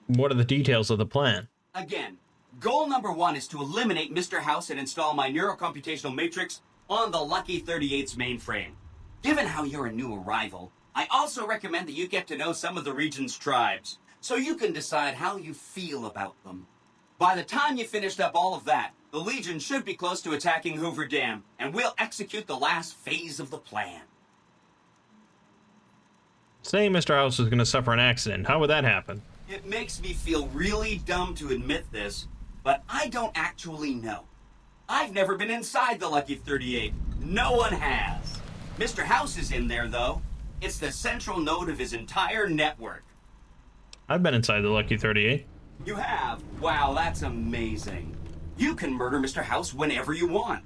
[SPEAKER 1] What are the details of the plan?
[SPEAKER 21] Again, goal number 1 is to eliminate Mr. House and install my neurocomputational matrix on the Lucky 38's mainframe. Given how you're a new arrival, I also recommend that you get to know some of the region's tribes, so you can decide how you feel about them. By the time you finished up all of that, the Legion should be close to attacking Hoover Dam, and we'll execute the last phase of the plan.
[SPEAKER 1] Say Mr. House is going to suffer an accident. How would that happen?
[SPEAKER 21] It makes me feel really dumb to admit this, but I don't actually know. I've never been inside the Lucky 38. No one has. Mr. House is in there, though. It's the central node of his entire network.
[SPEAKER 1] I've been inside the Lucky 38.
[SPEAKER 21] You have? Wow, that's amazing. You can murder Mr. House whenever you want.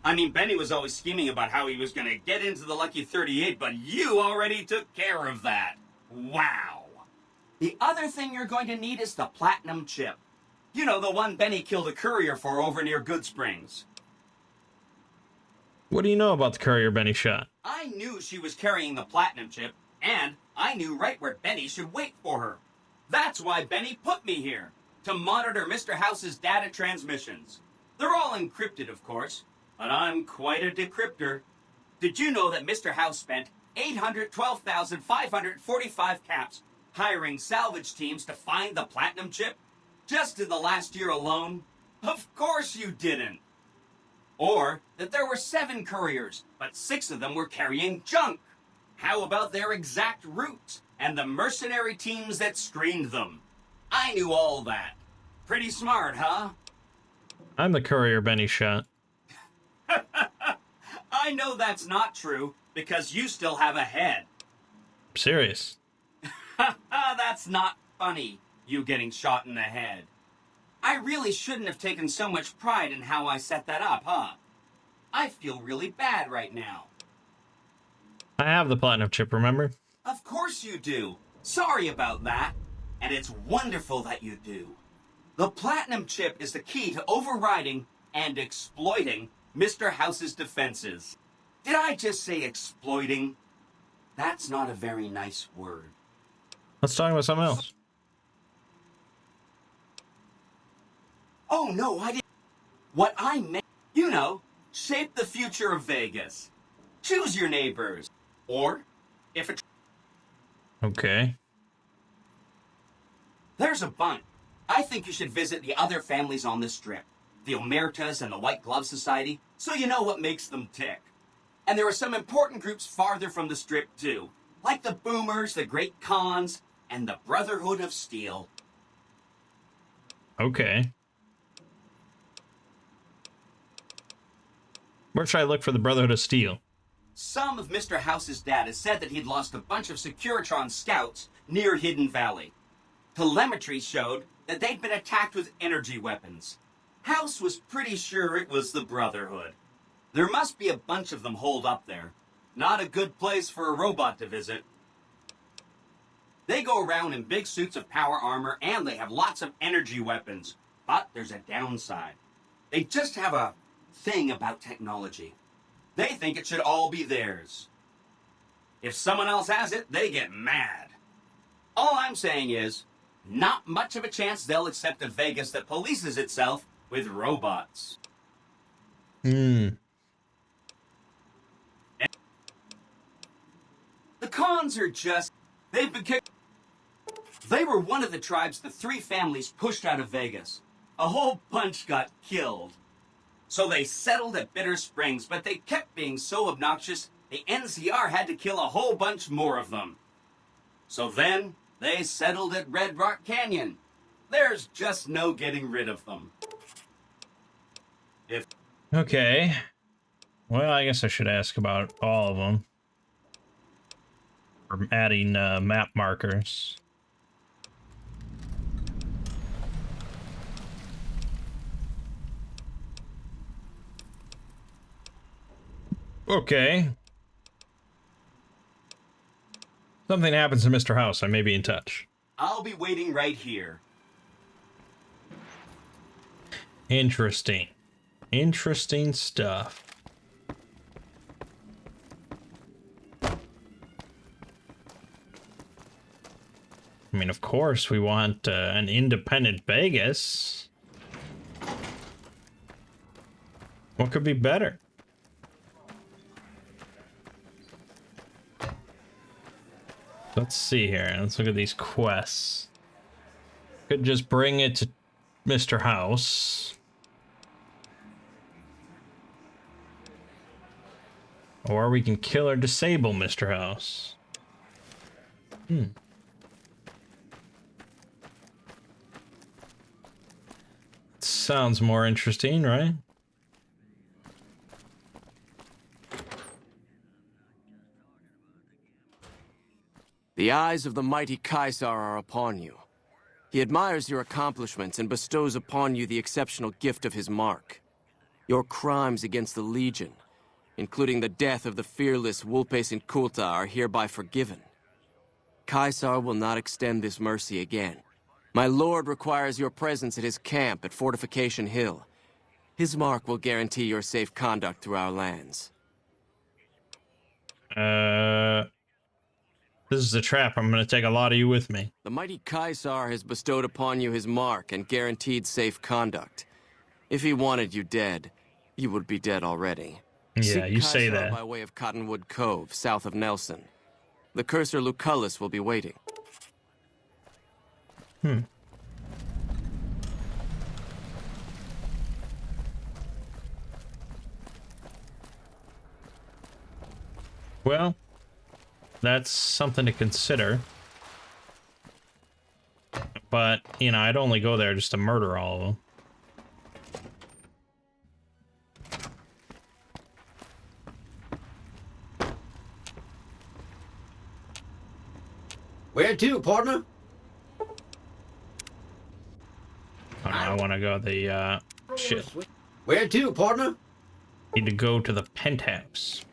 [SPEAKER 21] I mean, Benny was always scheming about how he was going to get into the Lucky 38, but you already took care of that. Wow. The other thing you're going to need is the platinum chip. You know, the one Benny killed a courier for over near Good Springs.
[SPEAKER 1] What do you know about the courier Benny shot?
[SPEAKER 21] I knew she was carrying the platinum chip, and I knew right where Benny should wait for her. That's why Benny put me here, to monitor Mr. House's data transmissions. They're all encrypted, of course, but I'm quite a decryptor. Did you know that Mr. House spent 812,545 caps hiring salvage teams to find the platinum chip? Just in the last year alone? Of course you didn't. Or that there were 7 couriers, but 6 of them were carrying junk. How about their exact routes and the mercenary teams that screened them? I knew all that. Pretty smart, huh?
[SPEAKER 1] I'm the courier Benny shot.
[SPEAKER 21] I know that's not true, because you still have a head.
[SPEAKER 1] I'm serious.
[SPEAKER 21] That's not funny, you getting shot in the head. I really shouldn't have taken so much pride in how I set that up, huh? I feel really bad right now.
[SPEAKER 1] I have the platinum chip, remember?
[SPEAKER 21] Of course you do. Sorry about that. And it's wonderful that you do. The platinum chip is the key to overriding and exploiting Mr. House's defenses. Did I just say exploiting? That's not a very nice word.
[SPEAKER 1] Let's talk about something else.
[SPEAKER 21] Oh, no, I didn't. What I meant, you know, shape the future of Vegas. Choose your neighbors. Or, if it...
[SPEAKER 1] Okay.
[SPEAKER 21] There's a bunch. I think you should visit the other families on this strip. The Omertas and the White Glove Society, so you know what makes them tick. And there are some important groups farther from the strip, too. Like the Boomers, the Great Khans, and the Brotherhood of Steel.
[SPEAKER 1] Okay. Where should I look for the Brotherhood of Steel?
[SPEAKER 21] Some of Mr. House's data said that he'd lost a bunch of Securitron scouts near Hidden Valley. Telemetry showed that they'd been attacked with energy weapons. House was pretty sure it was the Brotherhood. There must be a bunch of them holed up there. Not a good place for a robot to visit. They go around in big suits of power armor, and they have lots of energy weapons. But there's a downside. They just have a thing about technology. They think it should all be theirs. If someone else has it, they get mad. All I'm saying is, not much of a chance they'll accept a Vegas that polices itself with robots.
[SPEAKER 1] Hmm.
[SPEAKER 21] The Khans are just... They've been kicked... They were one of the tribes the 3 families pushed out of Vegas. A whole bunch got killed. So they settled at Bitter Springs, but they kept being so obnoxious, the NCR had to kill a whole bunch more of them. So then, they settled at Red Rock Canyon. There's just no getting rid of them.
[SPEAKER 1] Okay. Well, I guess I should ask about all of them. Or adding map markers. Okay. Something happens to Mr. House, I may be in touch.
[SPEAKER 21] I'll be waiting right here.
[SPEAKER 1] Interesting. Interesting stuff. I mean, of course, we want an independent Vegas. What could be better? Let's see here. Let's look at these quests. Could just bring it to Mr. House. Or we can kill or disable Mr. House. Sounds more interesting, right?
[SPEAKER 8] The eyes of the mighty Caesar are upon you. He admires your accomplishments and bestows upon you the exceptional gift of his mark. Your crimes against the Legion, including the death of the fearless Vulpes Inculta, are hereby forgiven. Caesar will not extend this mercy again. My lord requires your presence at his camp at Fortification Hill. His mark will guarantee your safe conduct through our lands.
[SPEAKER 1] This is a trap. I'm going to take a lot of you with me.
[SPEAKER 8] The mighty Caesar has bestowed upon you his mark and guaranteed safe conduct. If he wanted you dead, you would be dead already.
[SPEAKER 1] Yeah,
[SPEAKER 8] Seek
[SPEAKER 1] you say
[SPEAKER 8] Kaisar
[SPEAKER 1] that.
[SPEAKER 8] by way of Cottonwood Cove, south of Nelson. The cursor Lucullus will be waiting.
[SPEAKER 1] Well, that's something to consider. But, you know, I'd only go there just to murder all of them.
[SPEAKER 15] Where to, partner?
[SPEAKER 1] Oh, no, I want to go the, shit.
[SPEAKER 15] Where to, partner?
[SPEAKER 1] Need to go to the penthouse.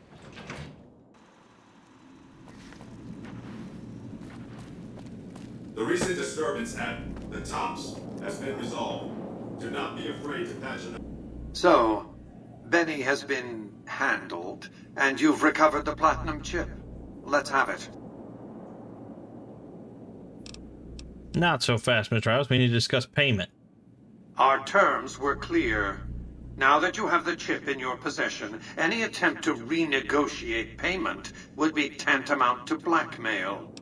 [SPEAKER 14] The recent disturbance at the Tops has been resolved. Do not be afraid to patch it up.
[SPEAKER 16] So, Benny has been handled, and you've recovered the platinum chip. Let's have it.
[SPEAKER 1] Not so fast, Mr. House. We need to discuss payment.
[SPEAKER 16] Our terms were clear. Now that you have the chip in your possession, any attempt to renegotiate payment would be tantamount to blackmail.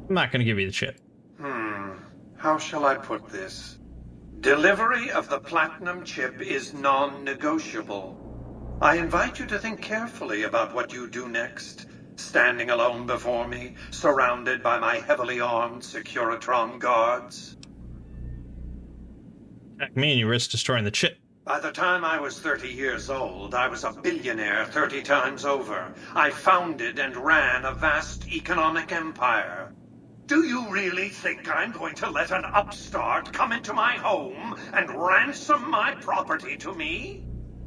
[SPEAKER 1] I'm not going to give you the chip.
[SPEAKER 16] How shall I put this? Delivery of the platinum chip is non-negotiable. I invite you to think carefully about what you do next. Standing alone before me, surrounded by my heavily armed Securitron guards.
[SPEAKER 1] Attack me and you risk destroying the chip.
[SPEAKER 16] By the time I was 30 years old, I was a billionaire 30 times over. I founded and ran a vast economic empire. Do you really think I'm going to let an upstart come into my home and ransom my property to me?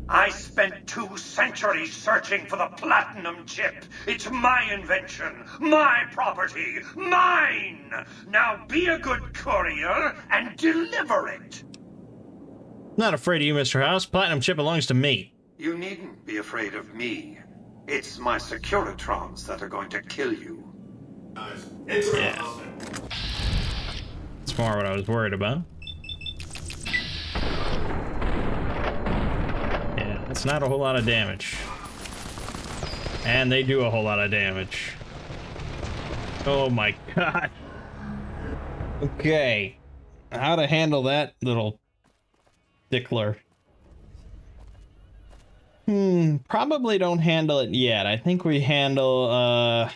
[SPEAKER 16] I spent 2 centuries searching for the platinum chip. It's my invention, my property, mine! Now be a good courier and deliver it!
[SPEAKER 1] Not afraid of you, Mr. House. Platinum chip belongs to me.
[SPEAKER 16] You needn't be afraid of me. It's my Securitrons that are going to kill you.
[SPEAKER 1] Yeah. That's more what I was worried about. Yeah, that's not a whole lot of damage. And they do a whole lot of damage. Oh my god. Okay. How to handle that little dickler? Probably don't handle it yet. I think we handle,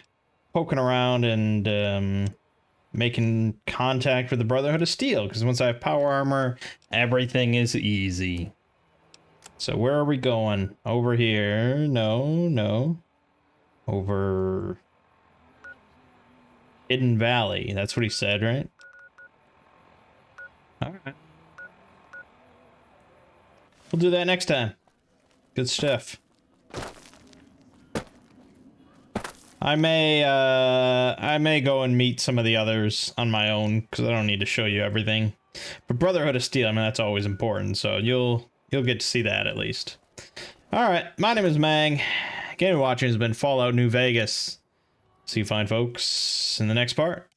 [SPEAKER 1] poking around and, making contact with the Brotherhood of Steel, because once I have power armor, everything is easy. So where are we going? Over here? No. Over... Hidden Valley. That's what he said, right? Alright. We'll do that next time. Good stuff. I may go and meet some of the others on my own, because I don't need to show you everything. But Brotherhood of Steel, I mean, that's always important, so you'll get to see that at least. Alright, my name is Mangg. Game watching has been Fallout New Vegas. See you fine folks in the next part.